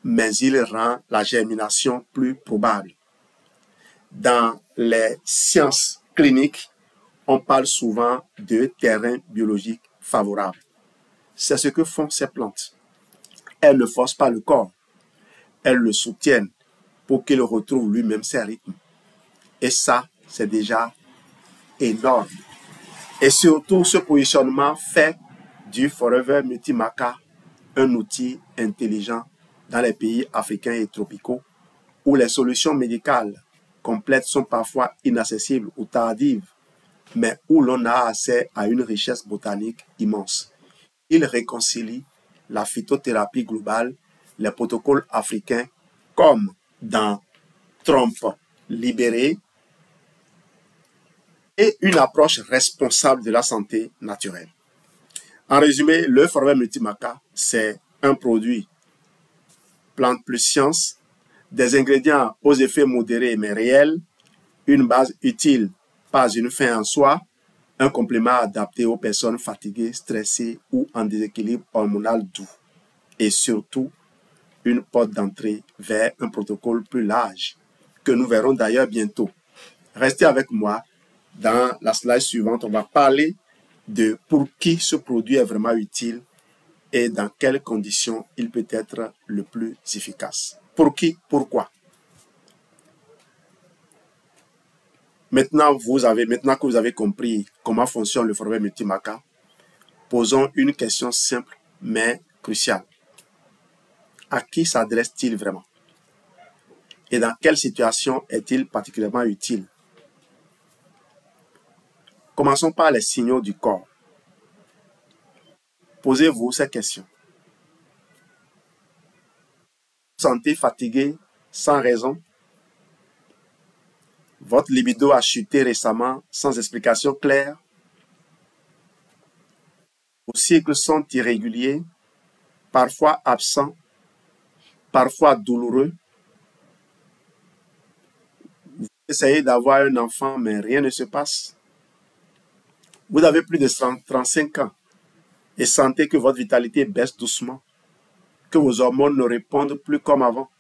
mais il rend la germination plus probable. Dans les sciences cliniques, on parle souvent de terrain biologique favorable. C'est ce que font ces plantes. Elles ne forcent pas le corps. Elles le soutiennent pour qu'il retrouve lui-même ses rythmes. Et ça, c'est déjà énorme. Et surtout, ce positionnement fait du Forever Multimaca un outil intelligent dans les pays africains et tropicaux où les solutions médicales complètes sont parfois inaccessibles ou tardives, mais où l'on a accès à une richesse botanique immense. Il réconcilie la phytothérapie globale, les protocoles africains, comme dans Trompe libéré, et une approche responsable de la santé naturelle. En résumé, le Forever Multimaca, c'est un produit plante plus science, des ingrédients aux effets modérés mais réels, une base utile, pas une fin en soi, un complément adapté aux personnes fatiguées, stressées ou en déséquilibre hormonal doux. Et surtout, une porte d'entrée vers un protocole plus large, que nous verrons d'ailleurs bientôt. Restez avec moi. Dans la slide suivante, on va parler de pour qui ce produit est vraiment utile et dans quelles conditions il peut être le plus efficace. Pour qui? Pourquoi? Maintenant que vous avez compris comment fonctionne le Forever Multimaca, posons une question simple mais cruciale. À qui s'adresse-t-il vraiment? Et dans quelle situation est-il particulièrement utile? Commençons par les signaux du corps. Posez-vous ces questions. Vous vous sentez fatigué sans raison? Votre libido a chuté récemment sans explication claire? Vos cycles sont irréguliers, parfois absents, parfois douloureux. Vous essayez d'avoir un enfant, mais rien ne se passe. Vous avez plus de 35 ans. et sentez que votre vitalité baisse doucement, que vos hormones ne répondent plus comme avant.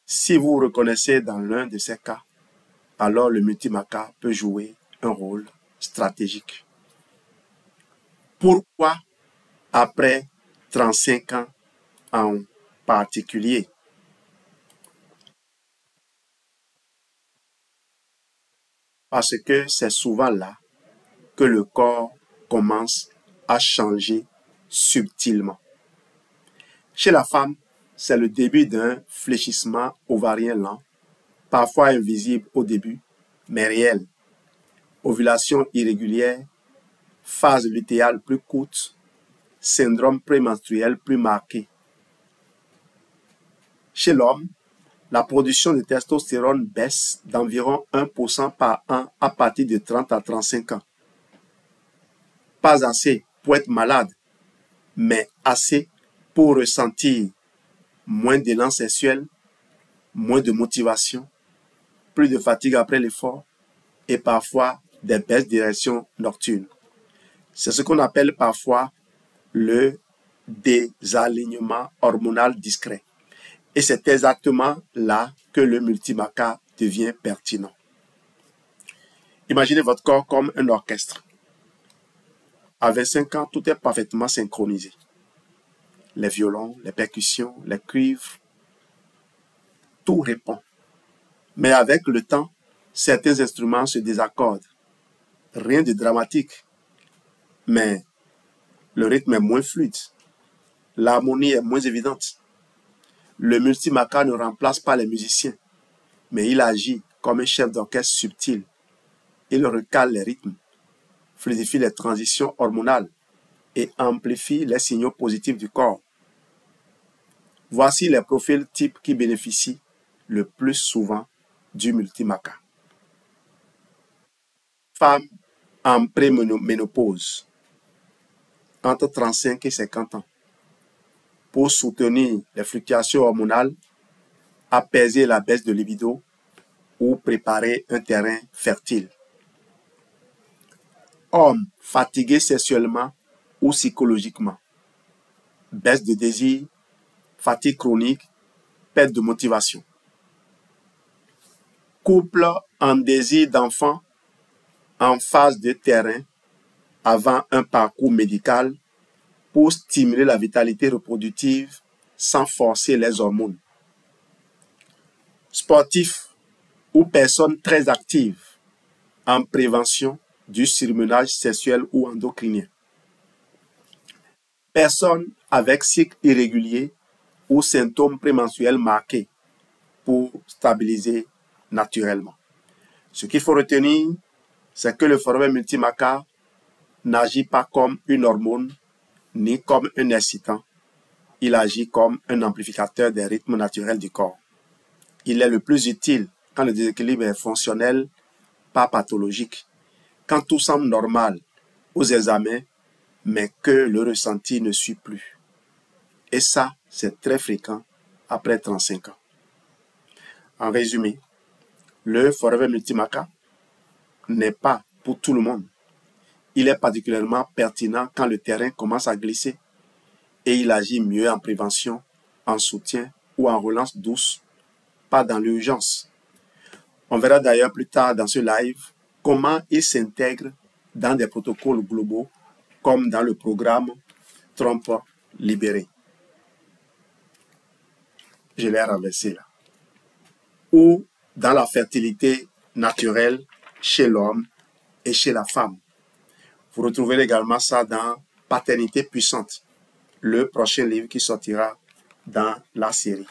Si vous vous reconnaissez dans l'un de ces cas, alors le multimaca peut jouer un rôle stratégique. Pourquoi après 35 ans en particulier? Parce que c'est souvent là que le corps commence à changer subtilement. Chez la femme, c'est le début d'un fléchissement ovarien lent, parfois invisible au début, mais réel. Ovulation irrégulière, phase lutéale plus courte, syndrome prémenstruel plus marqué. Chez l'homme, la production de testostérone baisse d'environ 1% par an à partir de 30 à 35 ans. Pas assez pour être malade, mais assez pour ressentir moins d'élan sexuel, moins de motivation, plus de fatigue après l'effort et parfois des baisses d'érection nocturne. C'est ce qu'on appelle parfois le désalignement hormonal discret. Et c'est exactement là que le multimaca devient pertinent. Imaginez votre corps comme un orchestre. À 25 ans, tout est parfaitement synchronisé. Les violons, les percussions, les cuivres, tout répond. Mais avec le temps, certains instruments se désaccordent. Rien de dramatique, mais le rythme est moins fluide. L'harmonie est moins évidente. Le multimaca ne remplace pas les musiciens, mais il agit comme un chef d'orchestre subtil. Il recale les rythmes, fluidifie les transitions hormonales et amplifie les signaux positifs du corps. Voici les profils types qui bénéficient le plus souvent du multimaca. Femme en préménopause, entre 35 et 50 ans, pour soutenir les fluctuations hormonales, apaiser la baisse de libido ou préparer un terrain fertile. Hommes fatigués sexuellement ou psychologiquement, baisse de désir, fatigue chronique, perte de motivation. Couple en désir d'enfant en phase de terrain avant un parcours médical pour stimuler la vitalité reproductive sans forcer les hormones. Sportifs ou personnes très actives en prévention du surmenage sexuel ou endocrinien. Personnes avec cycle irrégulier ou symptômes prémenstruels marqués pour stabiliser naturellement. Ce qu'il faut retenir, c'est que le phénomène multimaca n'agit pas comme une hormone ni comme un excitant. Il agit comme un amplificateur des rythmes naturels du corps. Il est le plus utile quand le déséquilibre est fonctionnel, pas pathologique. Quand tout semble normal aux examens, mais que le ressenti ne suit plus. Et ça, c'est très fréquent après 35 ans. En résumé, le Forever Multimaca n'est pas pour tout le monde. Il est particulièrement pertinent quand le terrain commence à glisser et il agit mieux en prévention, en soutien ou en relance douce, pas dans l'urgence. On verra d'ailleurs plus tard dans ce live comment il s'intègre dans des protocoles globaux comme dans le programme Trompe Libéré. Je l'ai renversé là. Ou dans la fertilité naturelle chez l'homme et chez la femme. Vous retrouverez également ça dans Paternité puissante, le prochain livre qui sortira dans la série.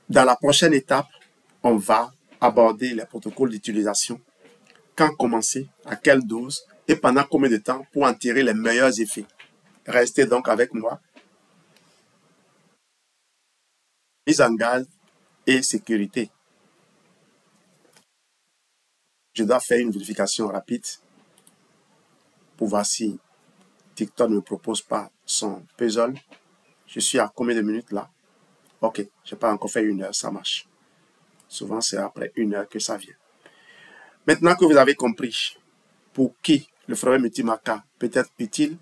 Dans la prochaine étape, on va aborder les protocoles d'utilisation, quand commencer, à quelle dose et pendant combien de temps pour en tirer les meilleurs effets. Restez donc avec moi. Mise en garde et sécurité. Je dois faire une vérification rapide pour voir si TikTok ne me propose pas son puzzle. Je suis à combien de minutes là? Ok, je n'ai pas encore fait 1 heure, ça marche. Souvent, c'est après 1 heure que ça vient. Maintenant que vous avez compris pour qui le forever multimaca peut être utile,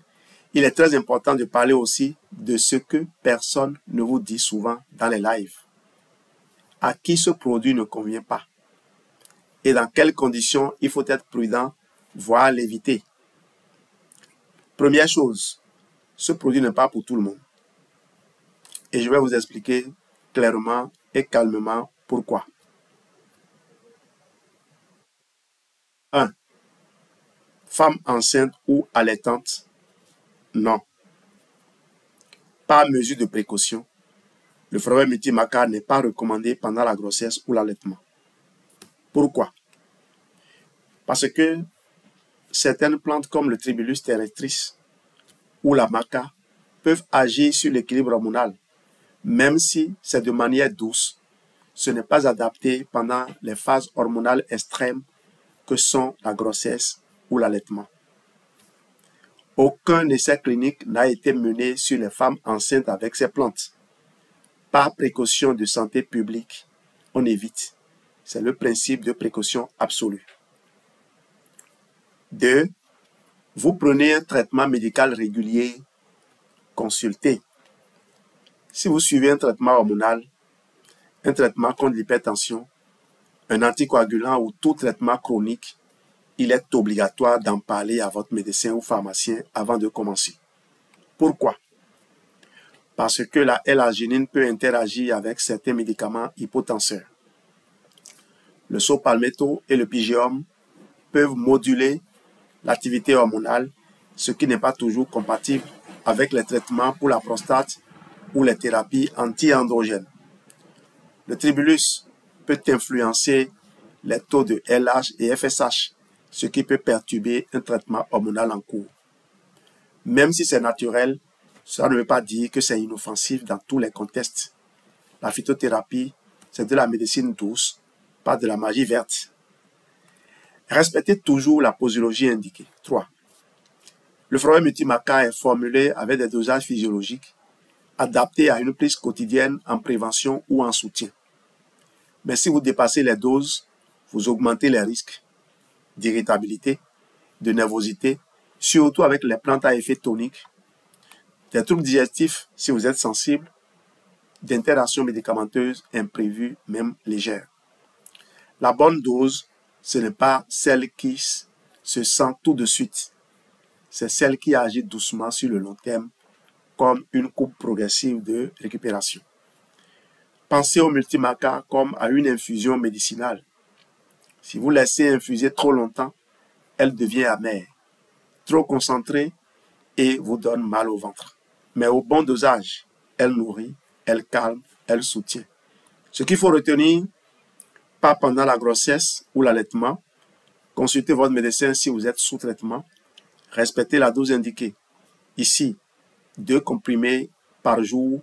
il est très important de parler aussi de ce que personne ne vous dit souvent dans les lives. À qui ce produit ne convient pas et dans quelles conditions il faut être prudent, voire l'éviter. Première chose, ce produit n'est pas pour tout le monde. Et je vais vous expliquer clairement et calmement pourquoi. 1. Femme enceinte ou allaitante, non. Par mesure de précaution, le forever multimaca n'est pas recommandé pendant la grossesse ou l'allaitement. Pourquoi? Parce que certaines plantes comme le Tribulus terrestris ou la maca peuvent agir sur l'équilibre hormonal, même si c'est de manière douce. Ce n'est pas adapté pendant les phases hormonales extrêmes que sont la grossesse ou l'allaitement. Aucun essai clinique n'a été mené sur les femmes enceintes avec ces plantes. Par précaution de santé publique, on évite. C'est le principe de précaution absolue. 2. Vous prenez un traitement médical régulier, consultez. Si vous suivez un traitement hormonal, un traitement contre l'hypertension, un anticoagulant ou tout traitement chronique, il est obligatoire d'en parler à votre médecin ou pharmacien avant de commencer. Pourquoi? Parce que la L-arginine peut interagir avec certains médicaments hypotenseurs. Le saut palmetto et le pygium peuvent moduler l'activité hormonale, ce qui n'est pas toujours compatible avec les traitements pour la prostate ou les thérapies anti-androgènes. Le tribulus peut influencer les taux de LH et FSH, ce qui peut perturber un traitement hormonal en cours. Même si c'est naturel, cela ne veut pas dire que c'est inoffensif dans tous les contextes. La phytothérapie, c'est de la médecine douce, pas de la magie verte. Respectez toujours la posologie indiquée. 3. Le forever multimaca est formulé avec des dosages physiologiques adaptés à une prise quotidienne en prévention ou en soutien. Mais si vous dépassez les doses, vous augmentez les risques d'irritabilité, de nervosité, surtout avec les plantes à effet tonique, des troubles digestifs si vous êtes sensible, d'interactions médicamenteuses imprévues, même légères. La bonne dose, ce n'est pas celle qui se sent tout de suite. C'est celle qui agit doucement sur le long terme, comme une courbe progressive de récupération. Pensez au multimaca comme à une infusion médicinale. Si vous laissez infuser trop longtemps, elle devient amère, trop concentrée et vous donne mal au ventre. Mais au bon dosage, elle nourrit, elle calme, elle soutient. Ce qu'il faut retenir, pas pendant la grossesse ou l'allaitement, consultez votre médecin si vous êtes sous traitement, respectez la dose indiquée. Ici, 2 comprimés par jour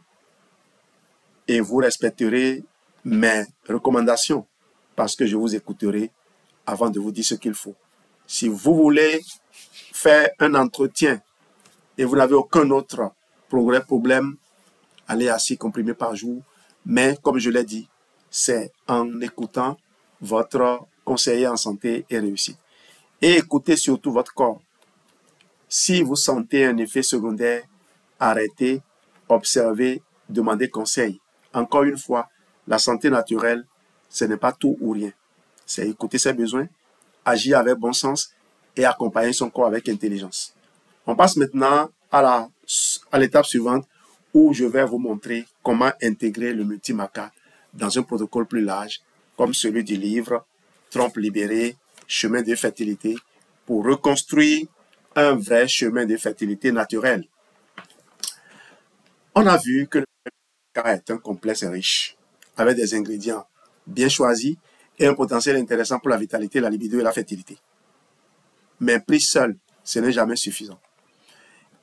et vous respecterez mes recommandations parce que je vous écouterai avant de vous dire ce qu'il faut. Si vous voulez faire un entretien et vous n'avez aucun autre problème, allez à 6 comprimés par jour. Mais comme je l'ai dit, c'est en écoutant votre conseiller en santé et réussite. Et écoutez surtout votre corps. Si vous sentez un effet secondaire, arrêtez, observez, demandez conseil. Encore une fois, la santé naturelle, ce n'est pas tout ou rien. C'est écouter ses besoins, agir avec bon sens et accompagner son corps avec intelligence. On passe maintenant à l'étape suivante où je vais vous montrer comment intégrer le multimaca dans un protocole plus large, comme celui du livre Trompe libérée, chemin de fertilité, pour reconstruire un vrai chemin de fertilité naturel. On a vu que le multimaca est un complexe riche, avec des ingrédients bien choisis et un potentiel intéressant pour la vitalité, la libido et la fertilité. Mais pris seul, ce n'est jamais suffisant.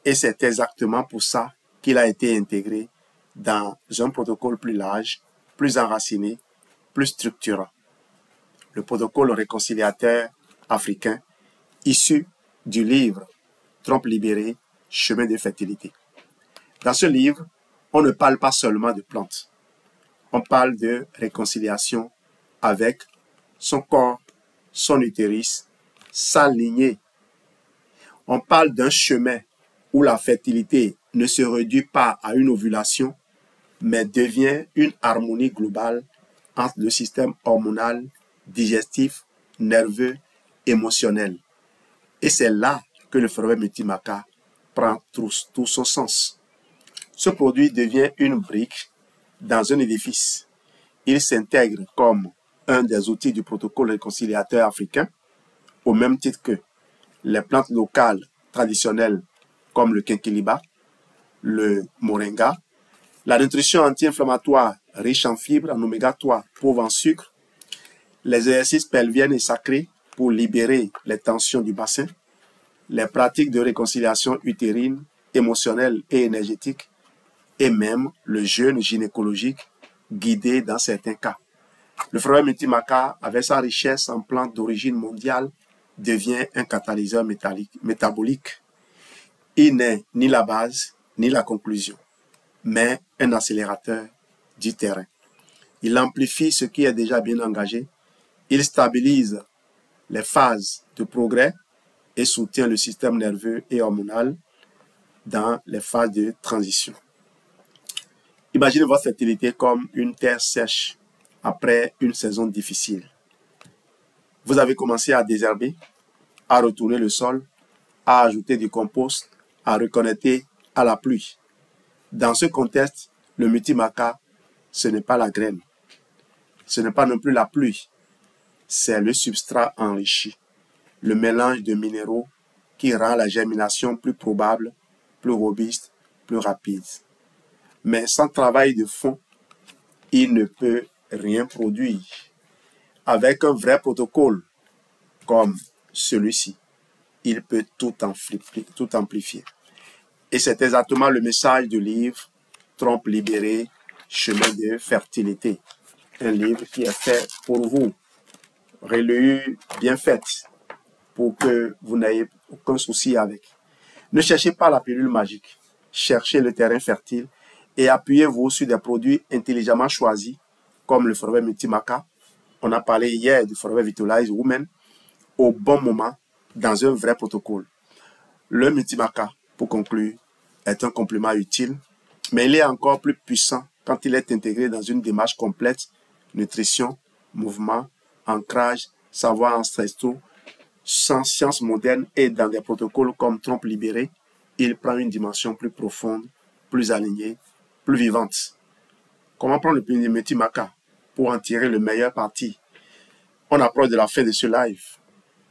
Et c'est exactement pour ça qu'il a été intégré dans un protocole plus large, plus enraciné, plus structurant. Le protocole réconciliateur africain, issu du livre Trompe libérée, chemin de fertilité. Dans ce livre, on ne parle pas seulement de plantes. On parle de réconciliation avec son corps, son utérus, sa lignée. On parle d'un chemin où la fertilité ne se réduit pas à une ovulation, mais devient une harmonie globale entre le système hormonal, digestif, nerveux, émotionnel. Et c'est là que le Forever Multimaca prend tout son sens. Ce produit devient une brique dans un édifice. Il s'intègre comme un des outils du protocole réconciliateur africain, au même titre que les plantes locales traditionnelles comme le quinquiliba, le moringa, la nutrition anti-inflammatoire riche en fibres, en oméga 3, pauvre en sucre, les exercices pelviens et sacrés pour libérer les tensions du bassin, les pratiques de réconciliation utérine, émotionnelle et énergétique, et même le jeûne gynécologique guidé dans certains cas. Le Forever Multimaca, avec sa richesse en plantes d'origine mondiale, devient un catalyseur métabolique. Il n'est ni la base, ni la conclusion, mais un accélérateur du terrain. Il amplifie ce qui est déjà bien engagé, il stabilise les phases de progrès et soutient le système nerveux et hormonal dans les phases de transition. Imaginez votre fertilité comme une terre sèche après une saison difficile. Vous avez commencé à désherber, à retourner le sol, à ajouter du compost, à reconnecter à la pluie. Dans ce contexte, le Multimaca, ce n'est pas la graine. Ce n'est pas non plus la pluie. C'est le substrat enrichi, le mélange de minéraux qui rend la germination plus probable, plus robuste, plus rapide. Mais sans travail de fond, il ne peut rien produire. Avec un vrai protocole comme celui-ci, il peut tout amplifier. Et c'est exactement le message du livre Trompe libérée, chemin de fertilité. Un livre qui est fait pour vous, relu, bien fait, pour que vous n'ayez aucun souci avec. Ne cherchez pas la pilule magique, cherchez le terrain fertile et appuyez-vous sur des produits intelligemment choisis, comme le Forever Multimaca. On a parlé hier du Forever Vitalize Women, au bon moment, dans un vrai protocole. Le Multimaca, pour conclure, est un complément utile, mais il est encore plus puissant quand il est intégré dans une démarche complète, nutrition, mouvement, ancrage, savoir ancestraux, sans sciences modernes et dans des protocoles comme Trompe libérée, il prend une dimension plus profonde, plus alignée, plus vivante. Comment prendre le Multimaca pour en tirer le meilleur parti? On approche de la fin de ce live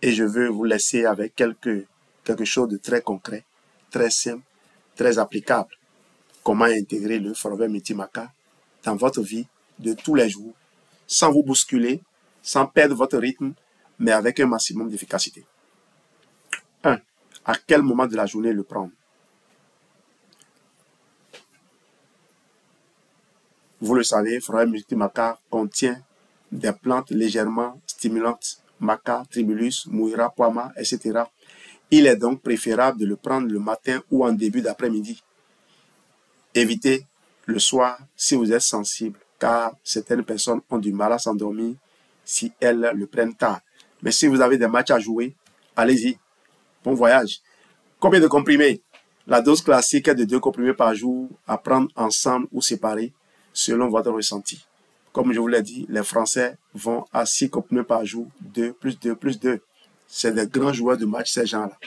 et je veux vous laisser avec quelque chose de très concret, très simple, très applicable. Comment intégrer le Forever Multimaca dans votre vie de tous les jours, sans vous bousculer, sans perdre votre rythme, mais avec un maximum d'efficacité. 1. À quel moment de la journée le prendre? Vous le savez, Forever Multimaca contient des plantes légèrement stimulantes, maca, tribulus, mouira, poama, etc. Il est donc préférable de le prendre le matin ou en début d'après-midi. Évitez le soir si vous êtes sensible, car certaines personnes ont du mal à s'endormir si elles le prennent tard. Mais si vous avez des matchs à jouer, allez-y. Bon voyage. Combien de comprimés? La dose classique est de 2 comprimés par jour à prendre ensemble ou séparés selon votre ressenti. Comme je vous l'ai dit, les Français vont à 6 comprimés par jour, 2 plus 2 plus 2. C'est des grands joueurs de match, ces gens-là.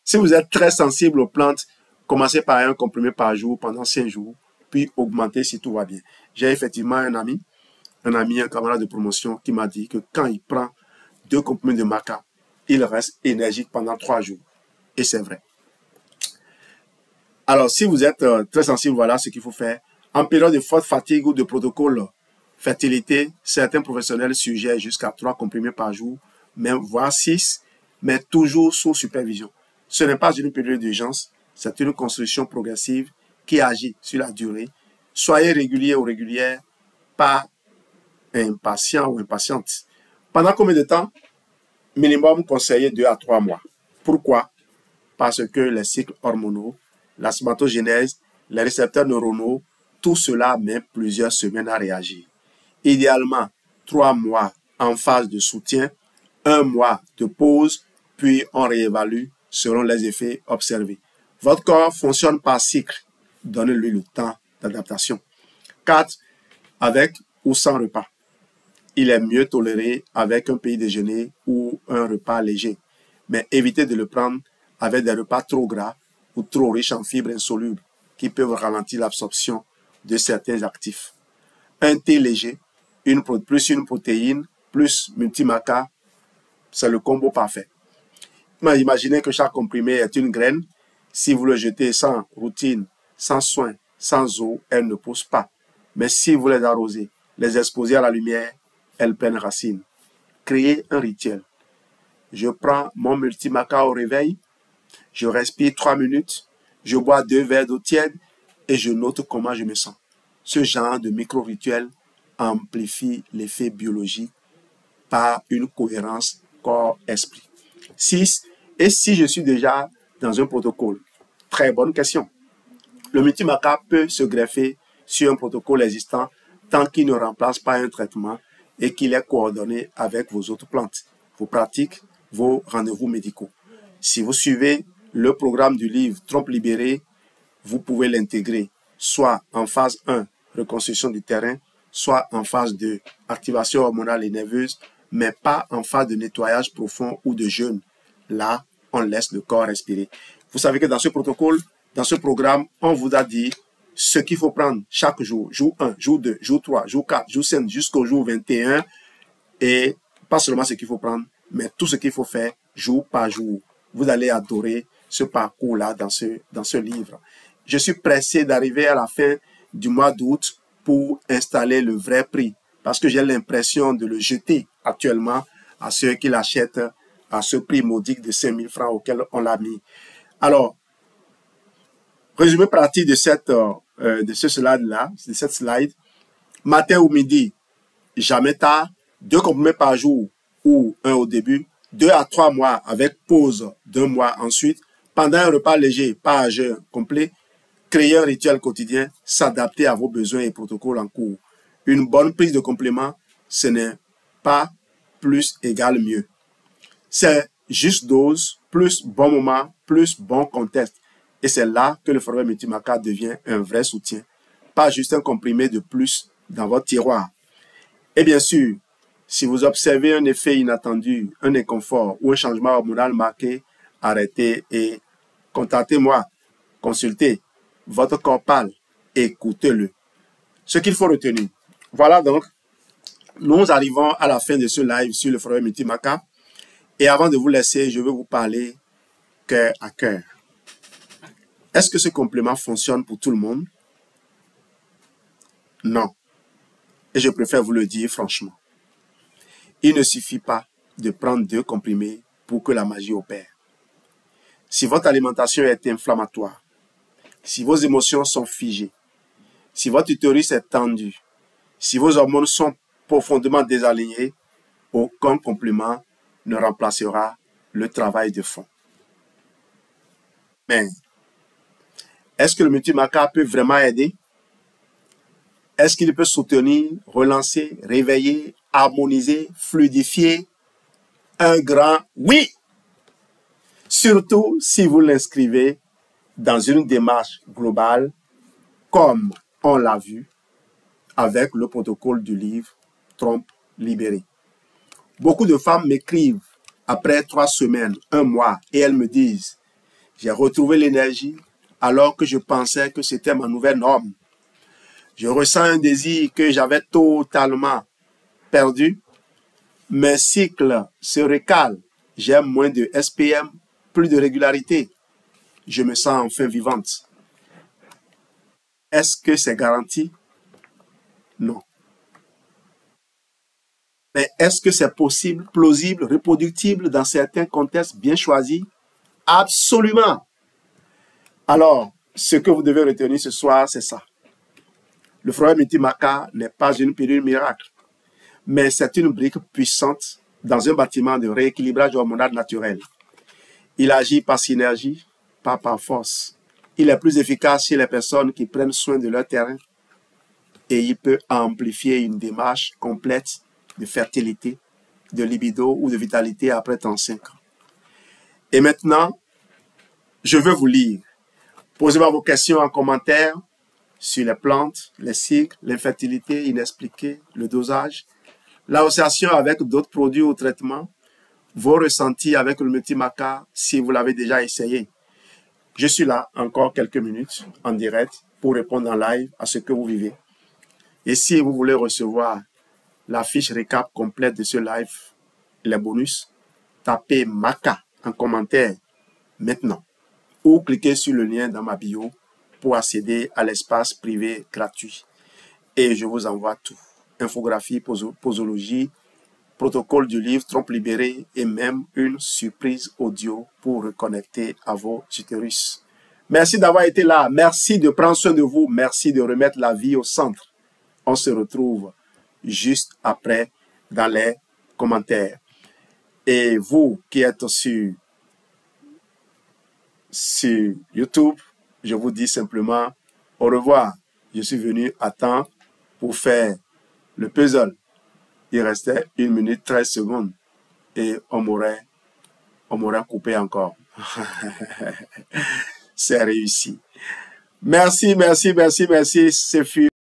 Si vous êtes très sensible aux plantes, commencez par 1 comprimé par jour pendant 5 jours, puis augmentez si tout va bien. J'ai effectivement un camarade de promotion qui m'a dit que quand il prend 2 comprimés de maca, il reste énergique pendant 3 jours. Et c'est vrai. Alors, si vous êtes très sensible, voilà ce qu'il faut faire. En période de forte fatigue ou de protocole fertilité, certains professionnels suggèrent jusqu'à 3 comprimés par jour, même voire 6, mais toujours sous supervision. Ce n'est pas une période d'urgence, c'est une construction progressive qui agit sur la durée. Soyez régulier ou régulière, pas impatient ou impatiente. Pendant combien de temps? Minimum conseillé 2 à 3 mois. Pourquoi? Parce que les cycles hormonaux, la somatogénèse, les récepteurs neuronaux, tout cela met plusieurs semaines à réagir. Idéalement, 3 mois en phase de soutien, 1 mois de pause, puis on réévalue selon les effets observés. Votre corps fonctionne par cycle. Donnez-lui le temps d'adaptation. 4. Avec ou sans repas. Il est mieux toléré avec un petit déjeuner ou un repas léger, mais évitez de le prendre avec des repas trop gras ou trop riches en fibres insolubles qui peuvent ralentir l'absorption de certains actifs. Un thé léger, plus une protéine, plus multimaca, c'est le combo parfait. Imaginez que chaque comprimé est une graine. Si vous le jetez sans routine, sans soin, sans eau, elle ne pousse pas. Mais si vous les arrosez, les exposez à la lumière, elles prennent racine. Créez un rituel. Je prends mon multimaca au réveil, je respire 3 minutes, je bois 2 verres d'eau tiède et je note comment je me sens. Ce genre de micro-rituel amplifie l'effet biologique par une cohérence corps-esprit. 6. Et si je suis déjà dans un protocole? Très bonne question. Le multimaca peut se greffer sur un protocole existant tant qu'il ne remplace pas un traitement et qu'il est coordonné avec vos autres plantes, vos pratiques, vos rendez-vous médicaux. Si vous suivez le programme du livre Trompe libérée, vous pouvez l'intégrer soit en phase 1, reconstruction du terrain, soit en phase 2, activation hormonale et nerveuse, mais pas en phase de nettoyage profond ou de jeûne. Là, on laisse le corps respirer. Vous savez que dans ce protocole, dans ce programme, on vous a dit ce qu'il faut prendre chaque jour, jour 1, jour 2, jour 3, jour 4, jour 5, jusqu'au jour 21, et pas seulement ce qu'il faut prendre, mais tout ce qu'il faut faire jour par jour. Vous allez adorer ce parcours-là dans ce livre. Je suis pressé d'arriver à la fin du mois d'août pour installer le vrai prix, parce que j'ai l'impression de le jeter actuellement à ceux qui l'achètent à ce prix modique de 5 000 francs auquel on l'a mis. Alors, résumé pratique de ce slide-là, de cette slide, matin ou midi, jamais tard, 2 comprimés par jour ou 1 au début, 2 à 3 mois avec pause d'1 mois ensuite, pendant un repas léger, pas à jeûne complet, créer un rituel quotidien, s'adapter à vos besoins et protocoles en cours. Une bonne prise de complément, ce n'est pas plus égale mieux. C'est juste dose, plus bon moment, plus bon contexte. Et c'est là que le forfait multimaca devient un vrai soutien, pas juste un comprimé de plus dans votre tiroir. Et bien sûr, si vous observez un effet inattendu, un inconfort ou un changement hormonal marqué, arrêtez et contactez-moi, consultez. Votre corps parle, écoutez-le. Ce qu'il faut retenir. Voilà donc, nous arrivons à la fin de ce live sur le forfait multimaca. Et avant de vous laisser, je veux vous parler cœur à cœur. Est-ce que ce complément fonctionne pour tout le monde? Non. Et je préfère vous le dire franchement. Il ne suffit pas de prendre 2 comprimés pour que la magie opère. Si votre alimentation est inflammatoire, si vos émotions sont figées, si votre utérus est tendu, si vos hormones sont profondément désalignées, aucun complément ne remplacera le travail de fond. Mais, est-ce que le multimaca peut vraiment aider? Est-ce qu'il peut soutenir, relancer, réveiller, harmoniser, fluidifier? Un grand oui! Surtout si vous l'inscrivez dans une démarche globale, comme on l'a vu avec le protocole du livre Trompe libérée. Beaucoup de femmes m'écrivent après 3 semaines, 1 mois, et elles me disent « J'ai retrouvé l'énergie alors que je pensais que c'était ma nouvelle norme. Je ressens un désir que j'avais totalement perdu. Mes cycles se recalent. J'ai moins de SPM, plus de régularité. Je me sens enfin vivante. » Est-ce que c'est garanti? Non. Mais est-ce que c'est possible, plausible, reproductible dans certains contextes bien choisis? Absolument. Alors, ce que vous devez retenir ce soir, c'est ça. Le forfait multimaca n'est pas une pilule miracle, mais c'est une brique puissante dans un bâtiment de rééquilibrage hormonal naturel. Il agit par synergie, pas par force. Il est plus efficace chez les personnes qui prennent soin de leur terrain et il peut amplifier une démarche complète de fertilité, de libido ou de vitalité après 35 ans. Et maintenant, je veux vous lire. Posez-moi vos questions en commentaire sur les plantes, les cycles, l'infertilité inexpliquée, le dosage, l'association avec d'autres produits ou traitements, vos ressentis avec le multimaca si vous l'avez déjà essayé. Je suis là encore quelques minutes en direct pour répondre en live à ce que vous vivez. Et si vous voulez recevoir la fiche récap complète de ce live, les bonus, tapez MACA en commentaire maintenant ou cliquez sur le lien dans ma bio pour accéder à l'espace privé gratuit. Et je vous envoie tout. Infographie, posologie, protocole du livre Trompe libérée et même une surprise audio pour reconnecter à vos utérus. Merci d'avoir été là. Merci de prendre soin de vous. Merci de remettre la vie au centre. On se retrouve juste après dans les commentaires. Et vous qui êtes sur YouTube, je vous dis simplement au revoir. Je suis venu à temps pour faire le puzzle. Il restait 1 minute 13 secondes et on m'aurait coupé encore. C'est réussi. Merci, merci, merci, merci. Ce fut